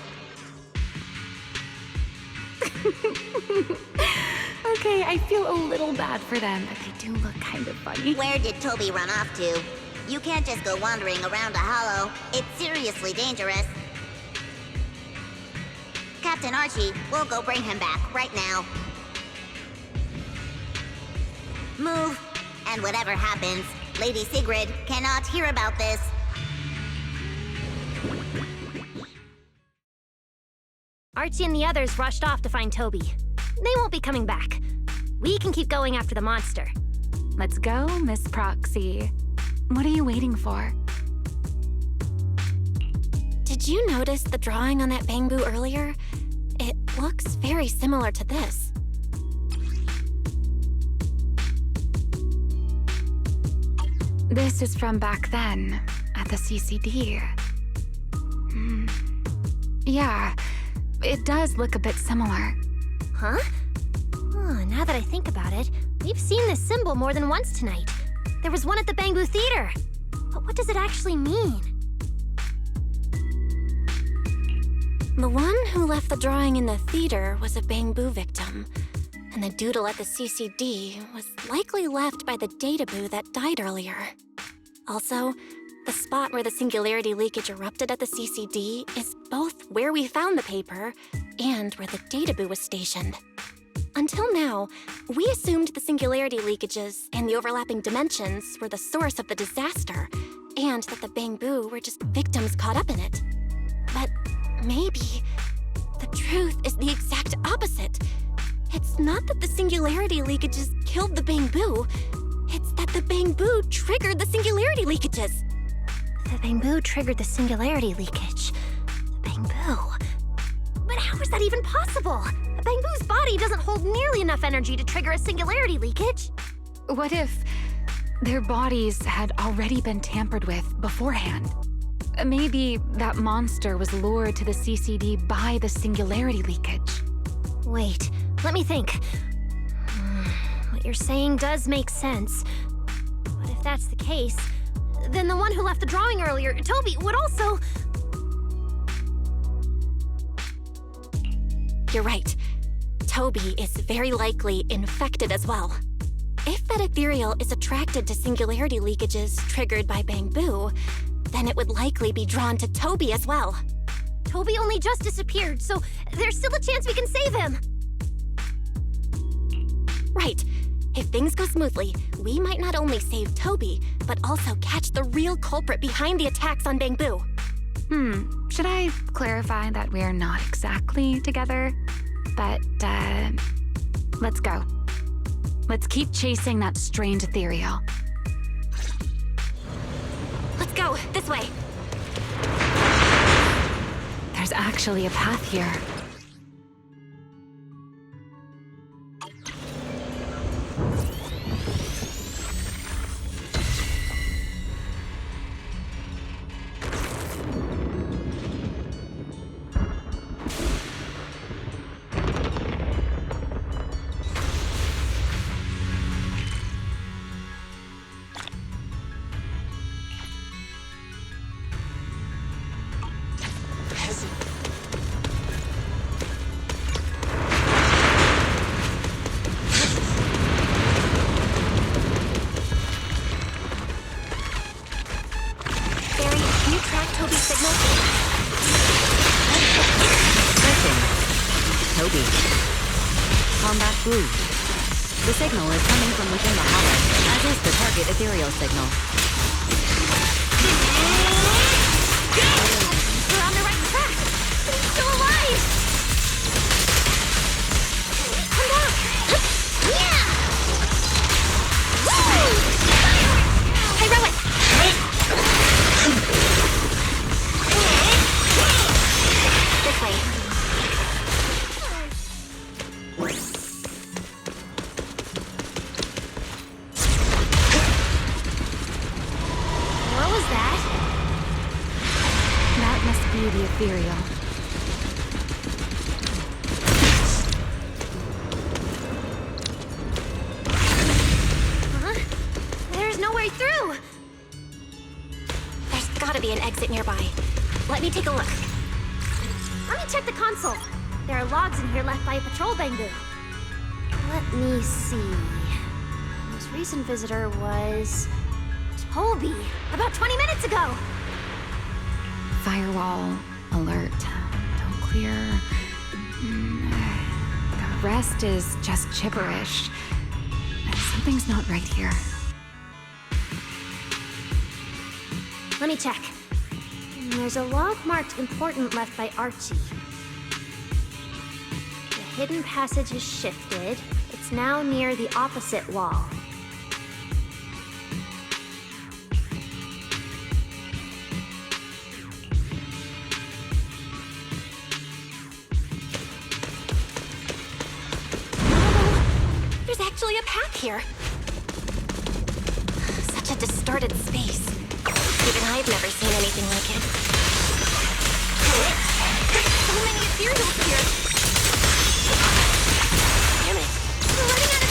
Okay, I feel a little bad for them, but they do look kind of funny. Where did Toby run off to? You can't just go wandering around a hollow. It's seriously dangerous. Captain Archie, we'll go bring him back right now. Move. And whatever happens, Lady Sigrid cannot hear about this. Archie and the others rushed off to find Toby. They won't be coming back. We can keep going after the monster. Let's go, Miss Proxy. What are you waiting for? Did you notice the drawing on that bamboo earlier? It looks very similar to this. This is from back then, at the CCD. Yeah, it does look a bit similar. Huh? Oh, now that I think about it, we've seen this symbol more than once tonight. There was one at the Bamboo Theater. But what does it actually mean? The one who left the drawing in the theater was a bamboo victim, and the doodle at the CCD was likely left by the databoo that died earlier. Also, the spot where the singularity leakage erupted at the CCD is both where we found the paper and where the databoo was stationed. Until now, we assumed the singularity leakages and the overlapping dimensions were the source of the disaster, and that the Bangbu were just victims caught up in it. But maybe the truth is the exact opposite. It's not that the singularity leakages killed the Bangbu, it's that the Bangbu triggered the singularity leakages. The Bangbu triggered the singularity leakage. The Bangbu. But how is that even possible? A Bangbu's body doesn't hold nearly enough energy to trigger a singularity leakage. What if their bodies had already been tampered with beforehand? Maybe that monster was lured to the CCD by the singularity leakage. Wait, let me think. What you're saying does make sense. But if that's the case, then the one who left the drawing earlier, Toby, would also... You're right. Toby is very likely infected as well. If that ethereal is attracted to singularity leakages triggered by Bangbu, then it would likely be drawn to Toby as well. Toby only just disappeared, so there's still a chance we can save him. Right. If things go smoothly, we might not only save Toby, but also catch the real culprit behind the attacks on Bangbu. Should I clarify that we're not exactly together? But, let's go. Let's keep chasing that strange ethereal. Let's go, this way. There's actually a path here. The signal is coming from within the hollow, as is the target ethereal signal. We're on the right track! He's still alive! Come back! Yeah! Woo! Heroic! This way. The ethereal. There's no way through! There's gotta be an exit nearby. Let me take a look. Let me check the console. There are logs in here left by a patrol Bangbu. Let me see. The most recent visitor was... Toby! About 20 minutes ago! Firewall alert. Don't clear. The rest is just gibberish. Something's not right here. Let me check. There's a log marked important left by Archie. The hidden passage is shifted. It's now near the opposite wall. Actually a path here. Such a distorted space. Even I've never seen anything like it. So many ethereals here. Damn it. We're running out of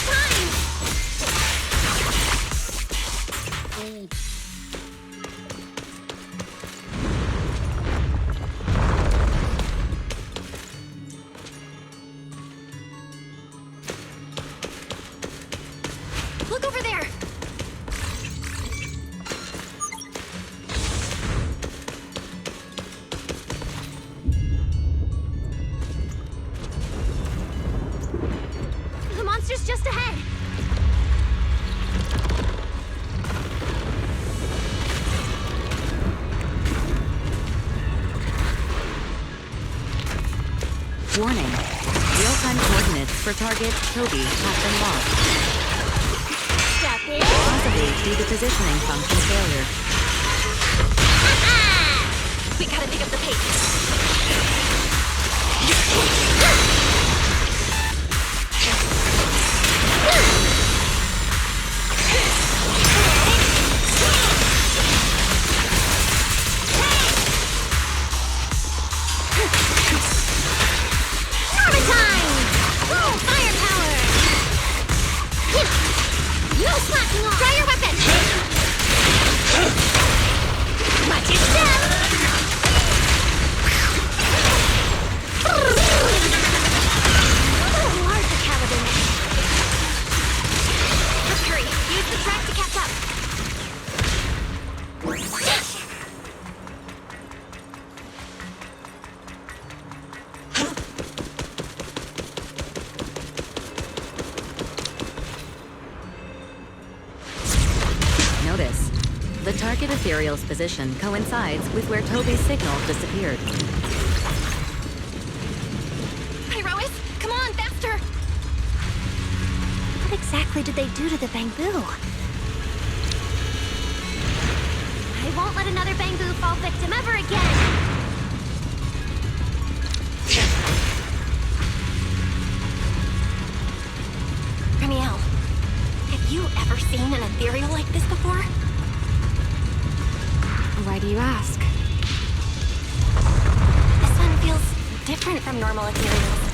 just ahead. Warning. Real-time coordinates for target Toby have been lost. Step in. Possibly due to positioning function failure. We gotta pick up the pace. Norma time! Full firepower! No slacking off! Try your weapon! Watch your step! Larger caliber now. Let's hurry. Use the track to catch up. Notice, the target ethereal's position coincides with where Toby's signal disappeared. Pyrois, come on, faster! What exactly did they do to the bamboo? I won't let another bamboo fall victim ever again! Remielle, have you ever seen an ethereal like this before? Why do you ask? This one feels different from normal ethereals.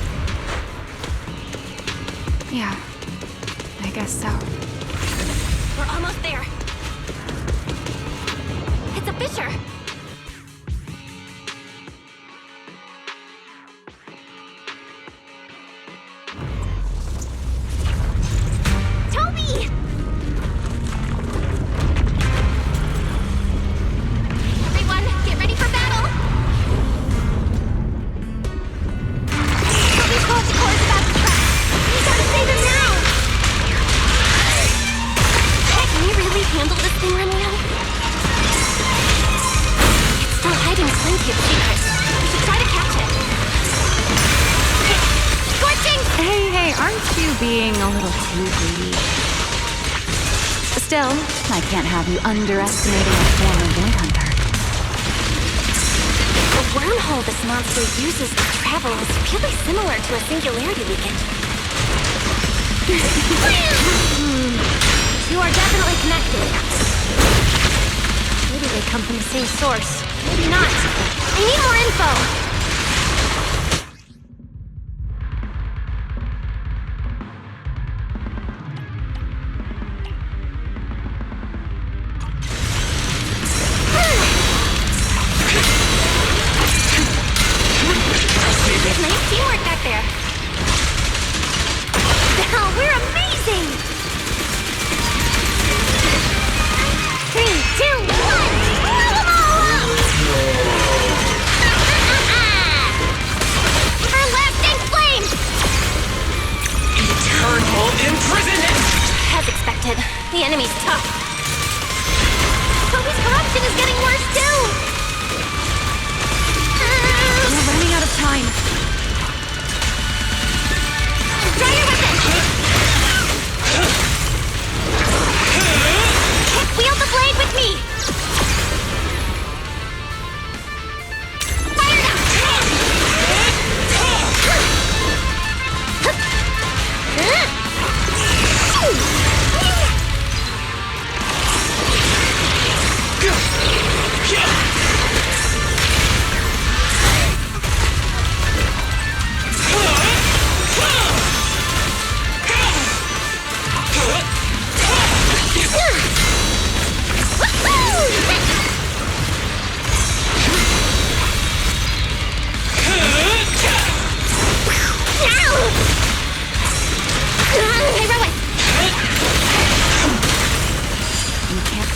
Yeah, I guess so. We're almost there. It's a fissure. Toby! Everyone, get ready for battle! Toby's Porcelloy is about to crack. We gotta save him now! Can we really handle this thing, Remielle? It's still hiding plenty of secrets. We should try to catch it. Scorching! Hey, aren't you being a little too greedy? Still, I can't have you underestimating a former void hunter. The wormhole this monster uses to travel is really similar to a singularity leakage. You are definitely connected. Maybe they come from the same source. Maybe not. I need more info! Nice teamwork back there. Now we're amazing! 3, 2, 1! Blow them all up! Everlasting flame! Eternal imprisonment! As expected, the enemy's tough. Toby's corruption is getting worse too! We're running out of time. Try your weapon! Wield the blade with me! Fire now!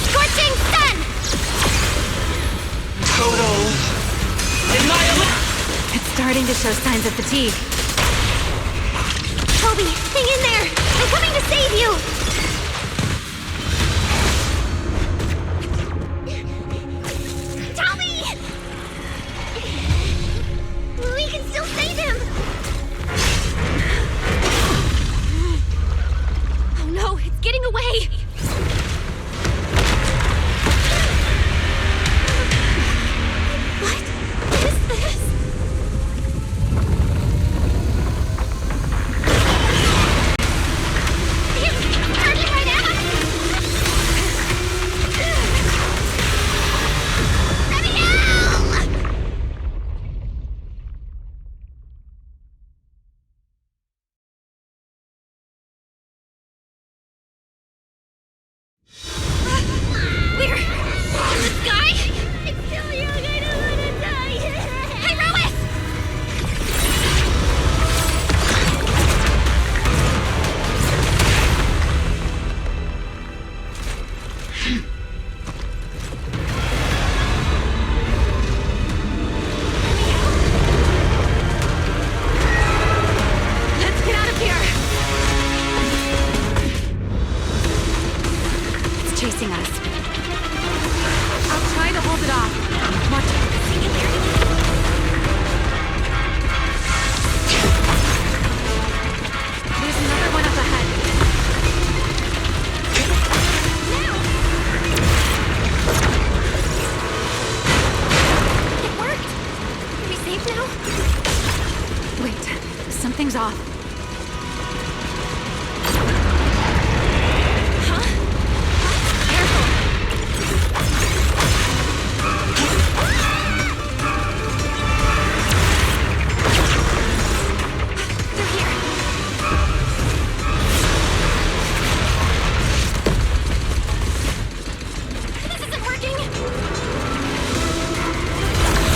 Scorching sun! Total annihilation! It's starting to show signs of fatigue. Toby, hang in there! I'm coming to save you! Tommy! We can still save him! Oh no, it's getting away! What is this? Turning right at us! Remielle! We're in the sky? It's still young, I don't want to die. Hey, Rois! Let's get out of here! It's chasing us. I'll try to hold it off. Watch it. There's another one up ahead. It worked! Are we safe now? Wait, something's off. Huh? Careful! They're here! This isn't working!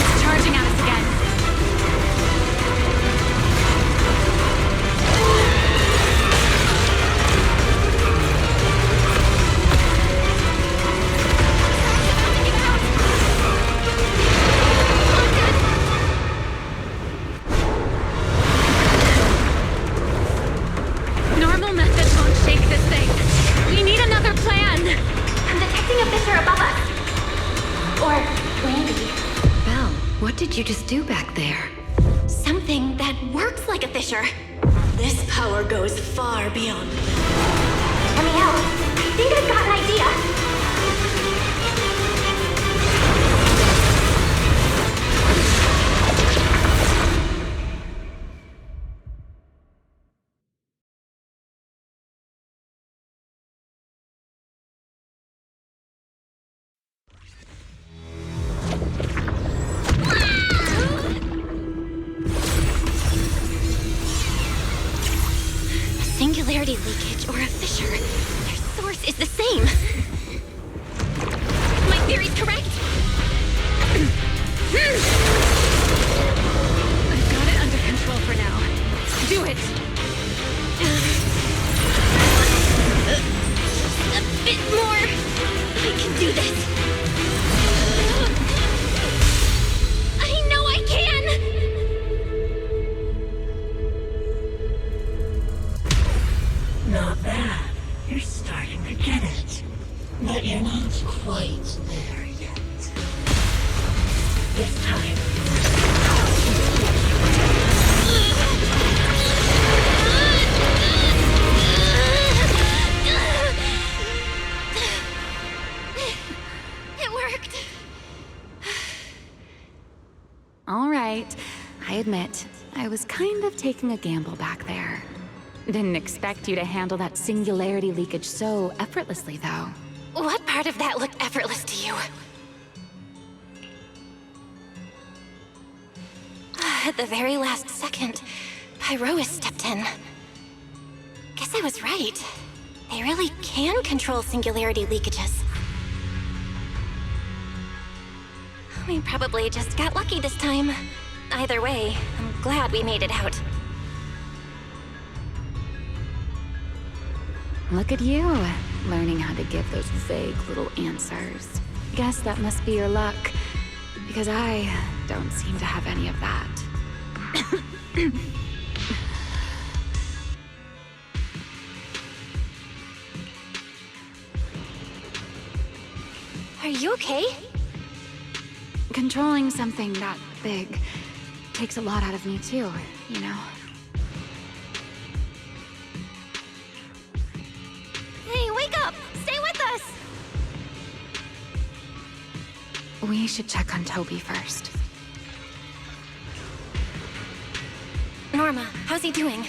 It's charging at us again. Normal methods won't shake this thing. We need another plan. I'm detecting a fissure above us. Or Randy. Belle, what did you just do back there? Something that works like a fissure. This power goes far beyond. Remielle, I think I've got an idea. Singularity leakage or a fissure. Their source is the same. My theory's correct. I've got it under control for now. Do it! A bit more. I can do this. I know I can. Not bad. You're starting to get it. But you're not quite there yet. This time. It worked. All right. I admit, I was kind of taking a gamble back there. Didn't expect you to handle that singularity leakage so effortlessly, though. What part of that looked effortless to you? At the very last second, Pyrois stepped in. Guess I was right. They really can control singularity leakages. We probably just got lucky this time. Either way, I'm glad we made it out. Look at you, learning how to give those vague little answers. Guess that must be your luck, because I don't seem to have any of that. you okay? Controlling something that big takes a lot out of me too, you know? Hey, wake up! Stay with us! We should check on Toby first. Norma, how's he doing?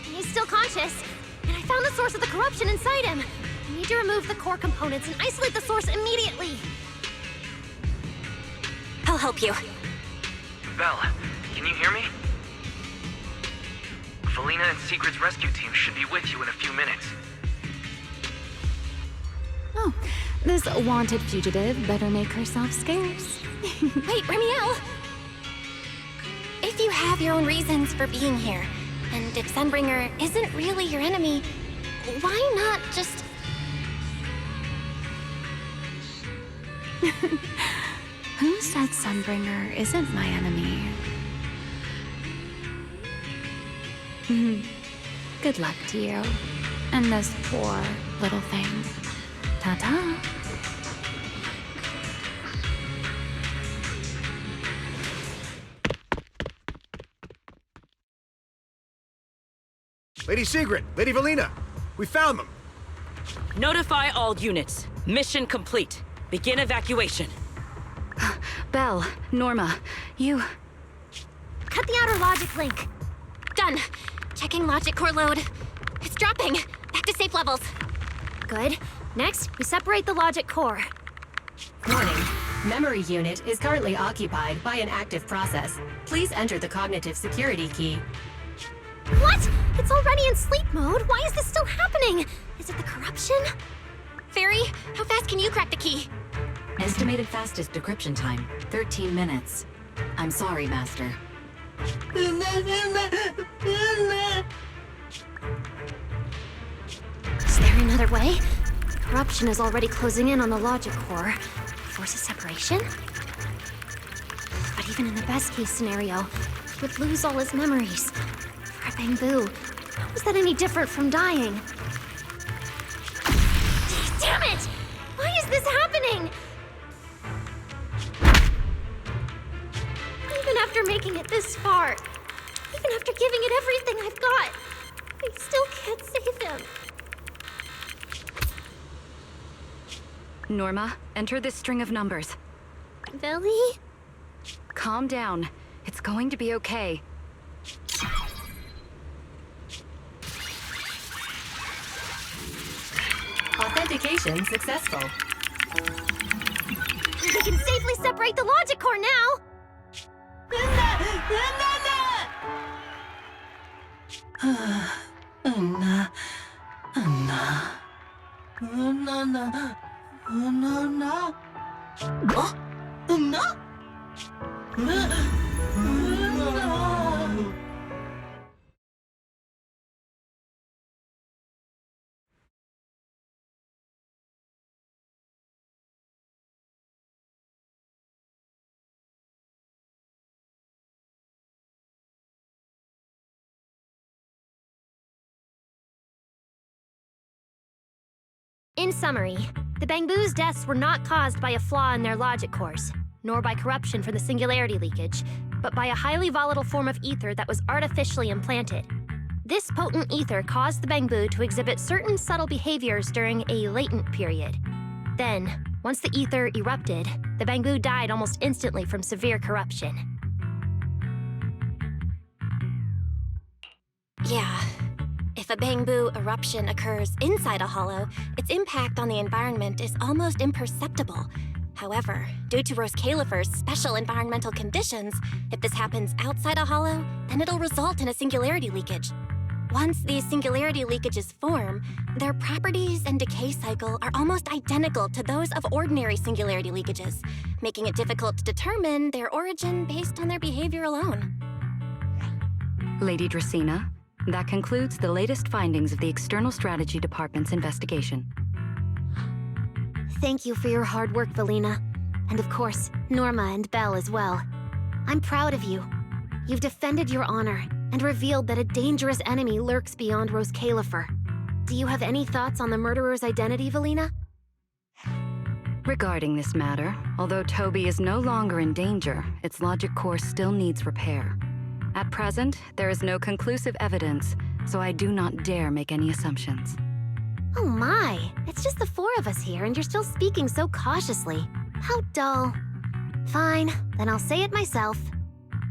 He's still conscious, and I found the source of the corruption inside him. We need to remove the core components and isolate the source immediately. I'll help you. Belle, can you hear me? Felina and Secret's rescue team should be with you in a few minutes. Oh, this wanted fugitive better make herself scarce. Wait, Remielle! If you have your own reasons for being here, and if Sunbringer isn't really your enemy, why not just... Who said Sunbringer isn't my enemy? Good luck to you. And this poor little thing. Ta-ta. Lady Secret, Lady Felina, we found them. Notify all units. Mission complete. Begin evacuation. Belle, Norma, you... Cut the outer logic link. Done. Checking logic core load. It's dropping. Back to safe levels. Good. Next, we separate the logic core. Warning. Memory unit is currently occupied by an active process. Please enter the cognitive security key. What? It's already in sleep mode. Why is this still happening? Is it the corruption? Fairy, how fast can you crack the key? Estimated fastest decryption time, 13 minutes. I'm sorry, Master. Is there another way? Corruption is already closing in on the logic core. Force a separation? But even in the best case scenario, he would lose all his memories. For a Bangbu, how is that any different from dying? Damn it! Why is this happening? Even after making it this far, even after giving it everything I've got, I still can't save him. Norma, enter this string of numbers. Billy? Calm down. It's going to be okay. Authentication successful. We can safely separate the logic core now! In summary, the Bangbu's deaths were not caused by a flaw in their logic cores, nor by corruption from the singularity leakage, but by a highly volatile form of ether that was artificially implanted. This potent ether caused the Bangbu to exhibit certain subtle behaviors during a latent period. Then, once the ether erupted, the Bangbu died almost instantly from severe corruption. Yeah. If a Bangbu eruption occurs inside a hollow, its impact on the environment is almost imperceptible. However, due to Roscaelifer's special environmental conditions, if this happens outside a hollow, then it'll result in a singularity leakage. Once these singularity leakages form, their properties and decay cycle are almost identical to those of ordinary singularity leakages, making it difficult to determine their origin based on their behavior alone. Lady Dracena, that concludes the latest findings of the External Strategy Department's investigation. Thank you for your hard work, Felina. And of course, Norma and Belle as well. I'm proud of you. You've defended your honor and revealed that a dangerous enemy lurks beyond Roscaelifer. Do you have any thoughts on the murderer's identity, Felina? Regarding this matter, although Toby is no longer in danger, its logic core still needs repair. At present, there is no conclusive evidence, so I do not dare make any assumptions. Oh my, it's just the four of us here and you're still speaking so cautiously. How dull. Fine, then I'll say it myself.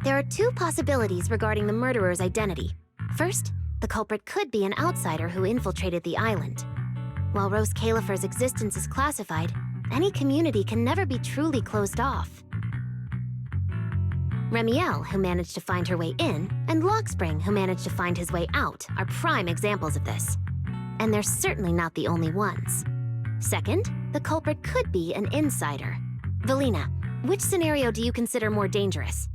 There are two possibilities regarding the murderer's identity. First, the culprit could be an outsider who infiltrated the island. While Roscaelifer's existence is classified, any community can never be truly closed off. Remielle, who managed to find her way in, and Lockspring, who managed to find his way out, are prime examples of this. And they're certainly not the only ones. Second, the culprit could be an insider. Valina, which scenario do you consider more dangerous?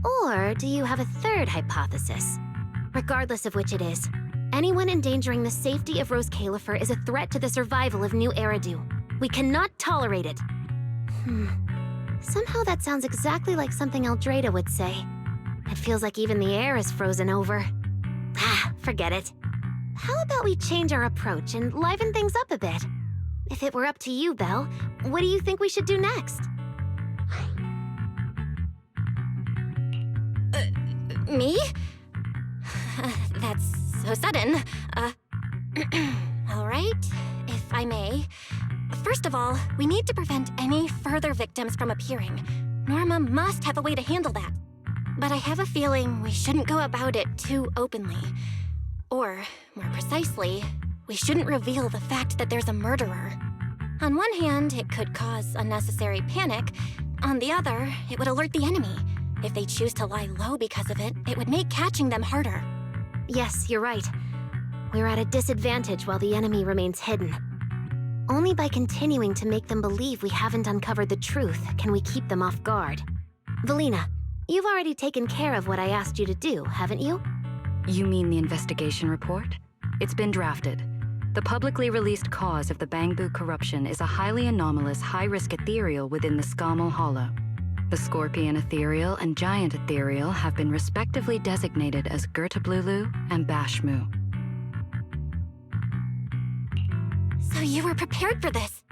Or do you have a third hypothesis? Regardless of which it is, anyone endangering the safety of Roscaelifer is a threat to the survival of New Eridu. We cannot tolerate it. Somehow that sounds exactly like something Eldrada would say. It feels like even the air is frozen over. Forget it. How about we change our approach and liven things up a bit? If it were up to you, Belle, what do you think we should do next? Me? That's so sudden. All right, if I may. First of all, we need to prevent any further victims from appearing. Norma must have a way to handle that. But I have a feeling we shouldn't go about it too openly. Or, more precisely, we shouldn't reveal the fact that there's a murderer. On one hand, it could cause unnecessary panic. On the other, it would alert the enemy. If they choose to lie low because of it, it would make catching them harder. Yes, you're right. We're at a disadvantage while the enemy remains hidden. Only by continuing to make them believe we haven't uncovered the truth can we keep them off guard. Valina, you've already taken care of what I asked you to do, haven't you? You mean the investigation report? It's been drafted. The publicly released cause of the Bangbu corruption is a highly anomalous, high-risk ethereal within the Scamal Hollow. The Scorpion Ethereal and Giant Ethereal have been respectively designated as Gertablulu and Bashmu. So you were prepared for this?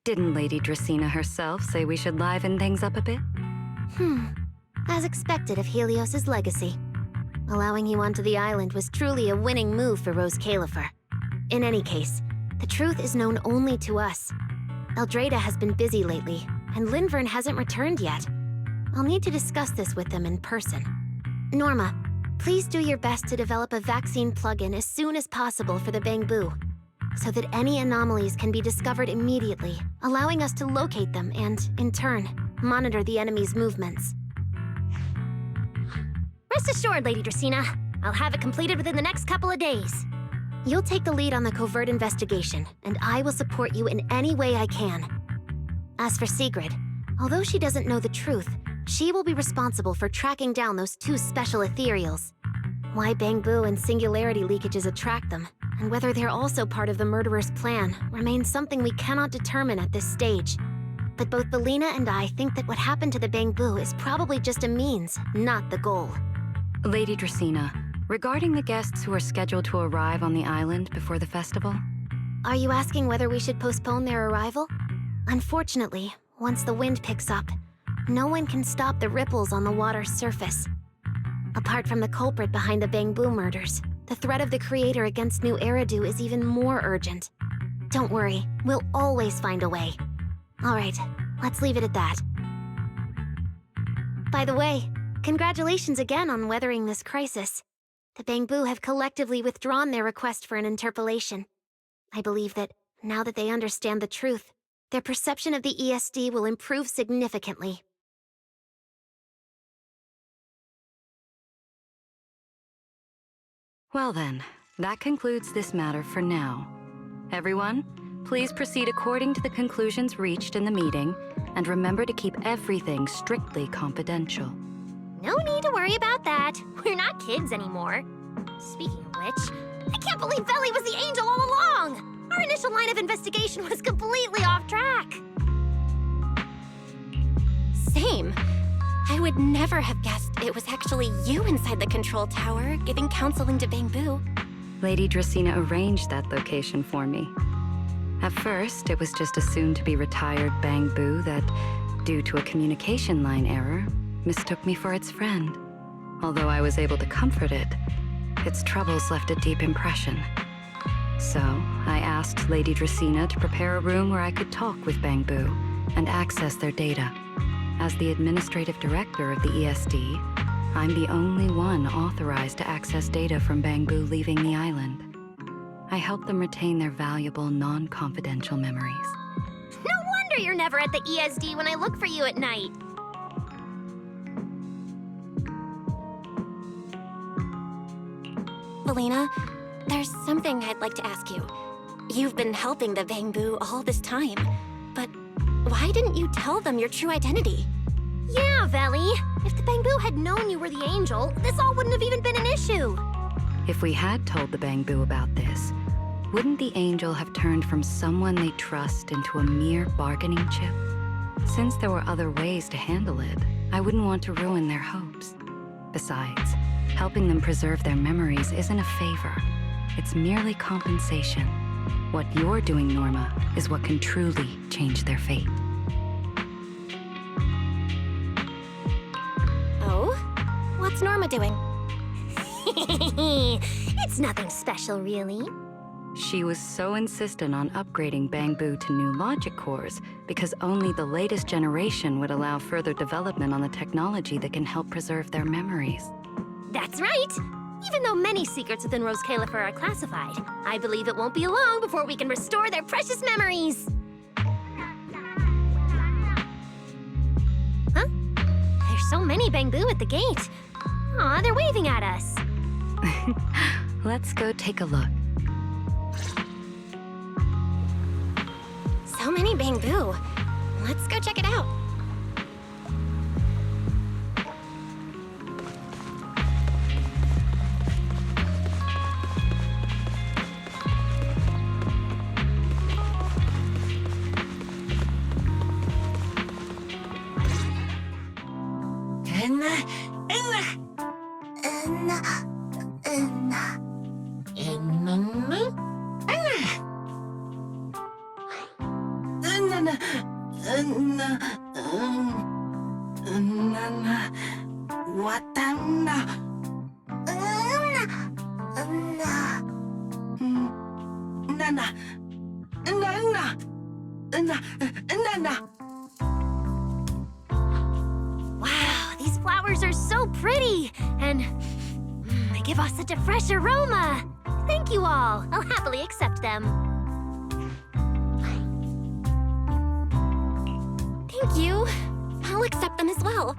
Didn't Lady Dracena herself say we should liven things up a bit? As expected of Helios's legacy. Allowing you onto the island was truly a winning move for Roscaelifer. In any case, the truth is known only to us. Eldrada has been busy lately, and Linvern hasn't returned yet. I'll need to discuss this with them in person. Norma, please do your best to develop a vaccine plugin as soon as possible for the Bangbu, so that any anomalies can be discovered immediately, allowing us to locate them and, in turn, monitor the enemy's movements. Rest assured, Lady Dracena, I'll have it completed within the next couple of days. You'll take the lead on the covert investigation, and I will support you in any way I can. As for Sigrid, although she doesn't know the truth, she will be responsible for tracking down those two special ethereals. Why Bangbu and singularity leakages attract them, and whether they're also part of the murderer's plan, remains something we cannot determine at this stage. But both Valina and I think that what happened to the Bangbu is probably just a means, not the goal. Lady Dracena, regarding the guests who are scheduled to arrive on the island before the festival? Are you asking whether we should postpone their arrival? Unfortunately, once the wind picks up, no one can stop the ripples on the water's surface. Apart from the culprit behind the Bangbu murders, the threat of the Creator against New Eridu is even more urgent. Don't worry, we'll always find a way. Alright, let's leave it at that. By the way, congratulations again on weathering this crisis. The Bangbu have collectively withdrawn their request for an interpolation. I believe that, now that they understand the truth, their perception of the ESD will improve significantly. Well then, that concludes this matter for now. Everyone, please proceed according to the conclusions reached in the meeting, and remember to keep everything strictly confidential. No need to worry about that. We're not kids anymore. Speaking of which, I can't believe Belly was the angel all along! Our initial line of investigation was completely off track. Same. I would never have guessed it was actually you inside the control tower, giving counseling to Bangbu. Lady Dracena arranged that location for me. At first, it was just a soon-to-be-retired Bangbu that, due to a communication line error, mistook me for its friend. Although I was able to comfort it, its troubles left a deep impression. So, I asked Lady Dracena to prepare a room where I could talk with Bangbu and access their data. As the administrative director of the ESD, I'm the only one authorized to access data from Bangbu leaving the island. I help them retain their valuable, non-confidential memories. No wonder you're never at the ESD when I look for you at night. Valina, there's something I'd like to ask you. You've been helping the Bangbu all this time, but why didn't you tell them your true identity? Yeah, Veli. If the Bangbu had known you were the angel, this all wouldn't have even been an issue. If we had told the Bangbu about this, wouldn't the angel have turned from someone they trust into a mere bargaining chip? Since there were other ways to handle it, I wouldn't want to ruin their hopes. Besides, helping them preserve their memories isn't a favor. It's merely compensation. What you're doing, Norma, is what can truly change their fate. Oh? What's Norma doing? It's nothing special, really. She was so insistent on upgrading Bangbu to new logic cores because only the latest generation would allow further development on the technology that can help preserve their memories. That's right! Even though many secrets within Roscaelifer are classified, I believe it won't be long before we can restore their precious memories! Huh? There's so many Bangbu at the gate. Aw, they're waving at us. Let's go take a look. So many Bangbu. Let's go check it out. Wow, these flowers are so pretty, and they give off such a fresh aroma. Thank you all. I'll happily accept them. Thank you. I'll accept them as well.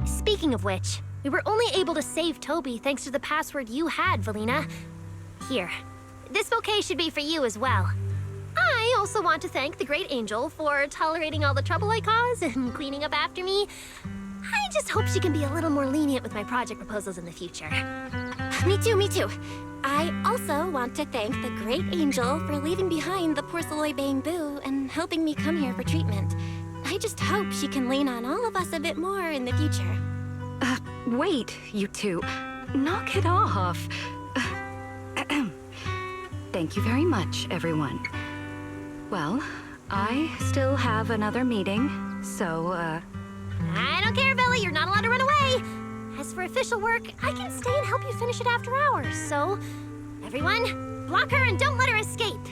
Speaking of which, we were only able to save Toby thanks to the password you had, Valina. Here, this bouquet should be for you as well. I also want to thank the Great Angel for tolerating all the trouble I cause and cleaning up after me. I just hope she can be a little more lenient with my project proposals in the future. Me too, me too. I also want to thank the Great Angel for leaving behind the Porcelloy Bangbu and helping me come here for treatment. I just hope she can lean on all of us a bit more in the future. Wait, you two. Knock it off. Thank you very much, everyone. Well, I still have another meeting, so, I don't care, Billy. You're not allowed to run away. As for official work, I can stay and help you finish it after hours, so... Everyone, block her and don't let her escape.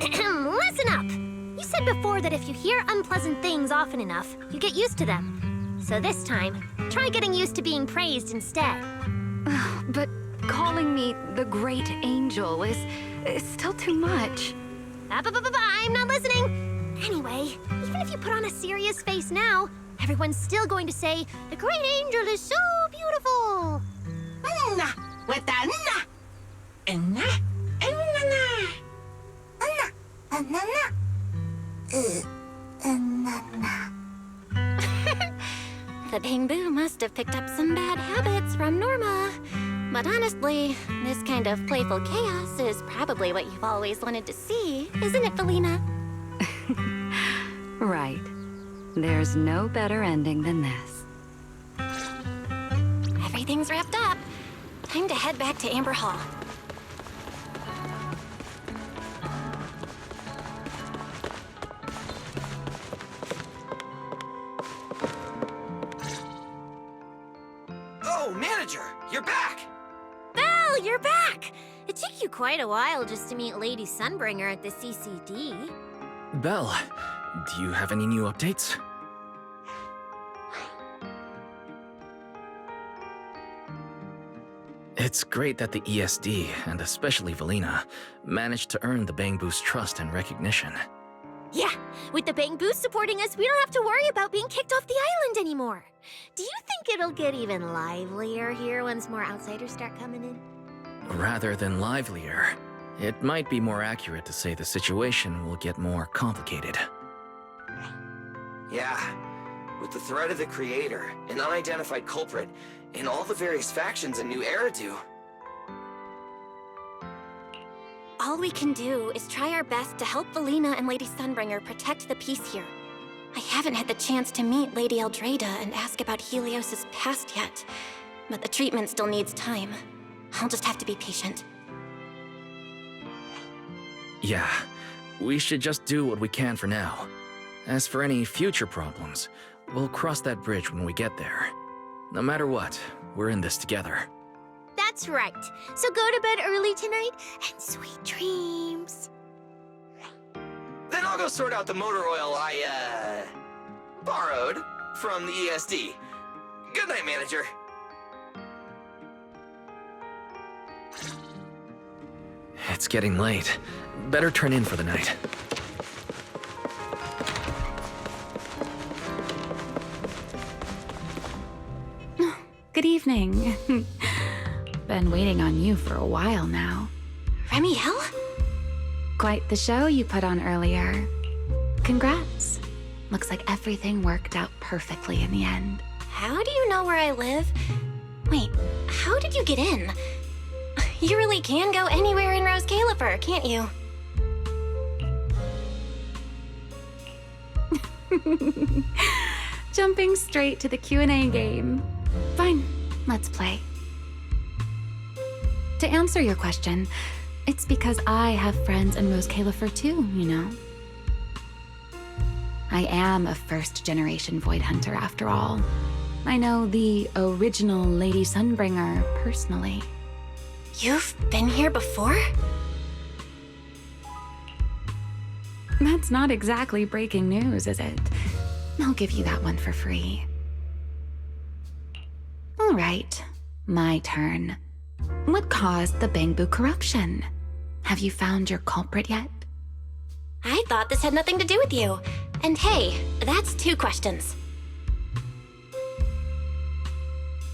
Listen up. You said before that if you hear unpleasant things often enough, you get used to them. So this time, try getting used to being praised instead. But calling me the Great Angel is still too much. I'm not listening. Anyway, even if you put on a serious face now, everyone's still going to say, the Great Angel is so beautiful. The Bamboo must have picked up some bad habits from Norma. But honestly, this kind of playful chaos is probably what you've always wanted to see, isn't it, Felina? Right. There's no better ending than this. Everything's wrapped up. Time to head back to Amber Hall. Oh, Manager, you're back! Belle, you're back! It took you quite a while just to meet Lady Sunbringer at the CCD. Belle, do you have any new updates? It's great that the ESD, and especially Felina, managed to earn the Bamboo's trust and recognition. Yeah, with the Bamboo supporting us, we don't have to worry about being kicked off the island anymore. Do you think it'll get even livelier here once more outsiders start coming in? Rather than livelier, it might be more accurate to say the situation will get more complicated. Yeah, with the threat of the Creator, an unidentified culprit, and all the various factions in New Eridu. All we can do is try our best to help Felina and Lady Sunbringer protect the peace here. I haven't had the chance to meet Lady Eldrada and ask about Helios's past yet, but the treatment still needs time. I'll just have to be patient. Yeah, we should just do what we can for now. As for any future problems, we'll cross that bridge when we get there. No matter what, we're in this together. That's right. So go to bed early tonight, and sweet dreams. Then I'll go sort out the motor oil I, borrowed from the ESD. Good night, Manager. It's getting late. Better turn in for the night. Good evening. Been waiting on you for a while now. Remielle? Quite the show you put on earlier. Congrats. Looks like everything worked out perfectly in the end. How do you know where I live? Wait, how did you get in? You really can go anywhere in Roscaelifer, can't you? Jumping straight to the Q&A game. Fine, let's play. To answer your question, it's because I have friends in Roscaelifer too, you know. I am a first-generation Void Hunter after all. I know the original Lady Sunbringer personally. You've been here before? That's not exactly breaking news, is it? I'll give you that one for free. All right, my turn. What caused the Bamboo corruption? Have you found your culprit yet? I thought this had nothing to do with you. And hey, that's 2 questions.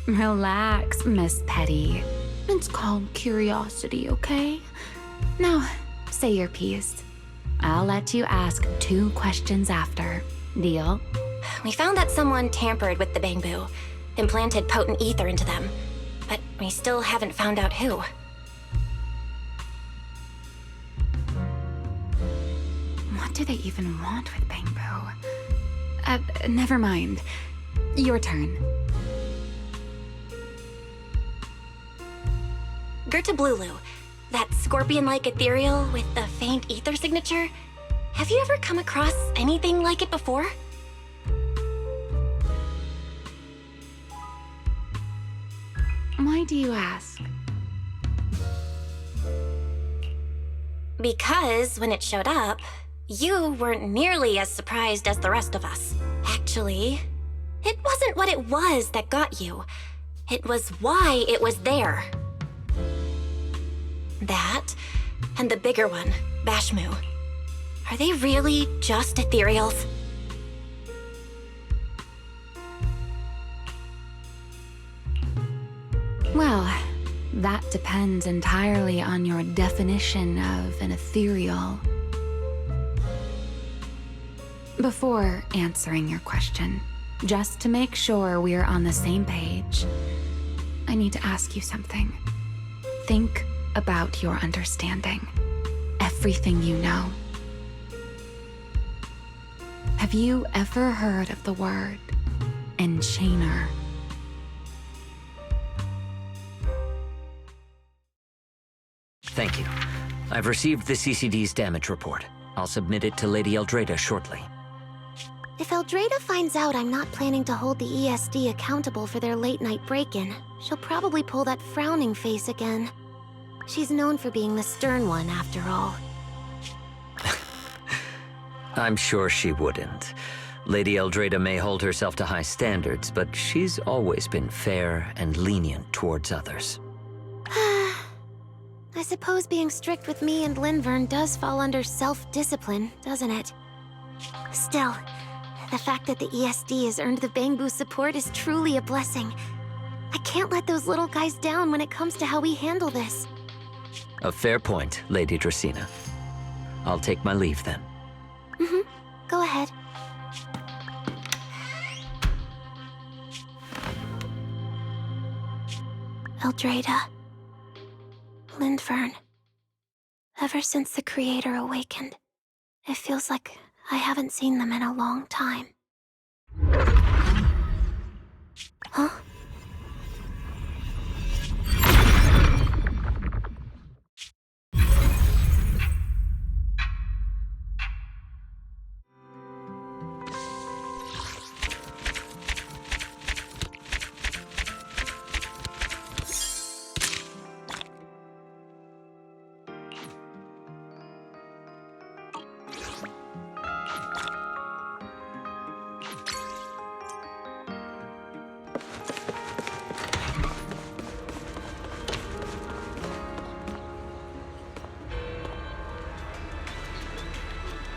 Relax, Miss Petty. It's called curiosity, okay? Now, say your piece. I'll let you ask 2 questions after. Deal? We found that someone tampered with the Bamboo, implanted potent ether into them, but we still haven't found out who. What do they even want with Bamboo? Never mind. Your turn. Gertablulu, that scorpion-like ethereal with the faint ether signature. Have you ever come across anything like it before? Why do you ask? Because when it showed up, you weren't nearly as surprised as the rest of us. Actually, it wasn't what it was that got you. It was why it was there. That, and the bigger one, Bashmu. Are they really just ethereals? Well, that depends entirely on your definition of an ethereal. Before answering your question, Just to make sure we're on the same page, I need to ask you something. Think about your understanding. Everything you know. Have you ever heard of the word enchainer? Thank you. I've received the CCD's damage report. I'll submit it to Lady Eldrada shortly. If Eldrada finds out I'm not planning to hold the ESD accountable for their late-night break-in, she'll probably pull that frowning face again. She's known for being the stern one, after all. I'm sure she wouldn't. Lady Eldrada may hold herself to high standards, but she's always been fair and lenient towards others. I suppose being strict with me and Linvern does fall under self-discipline, doesn't it? Still, the fact that the ESD has earned the Bangbu support is truly a blessing. I can't let those little guys down when it comes to how we handle this. A fair point, Lady Dracena. I'll take my leave then. Go ahead. Eldrada. Linvern. Ever since the Creator awakened, it feels like I haven't seen them in a long time. Huh?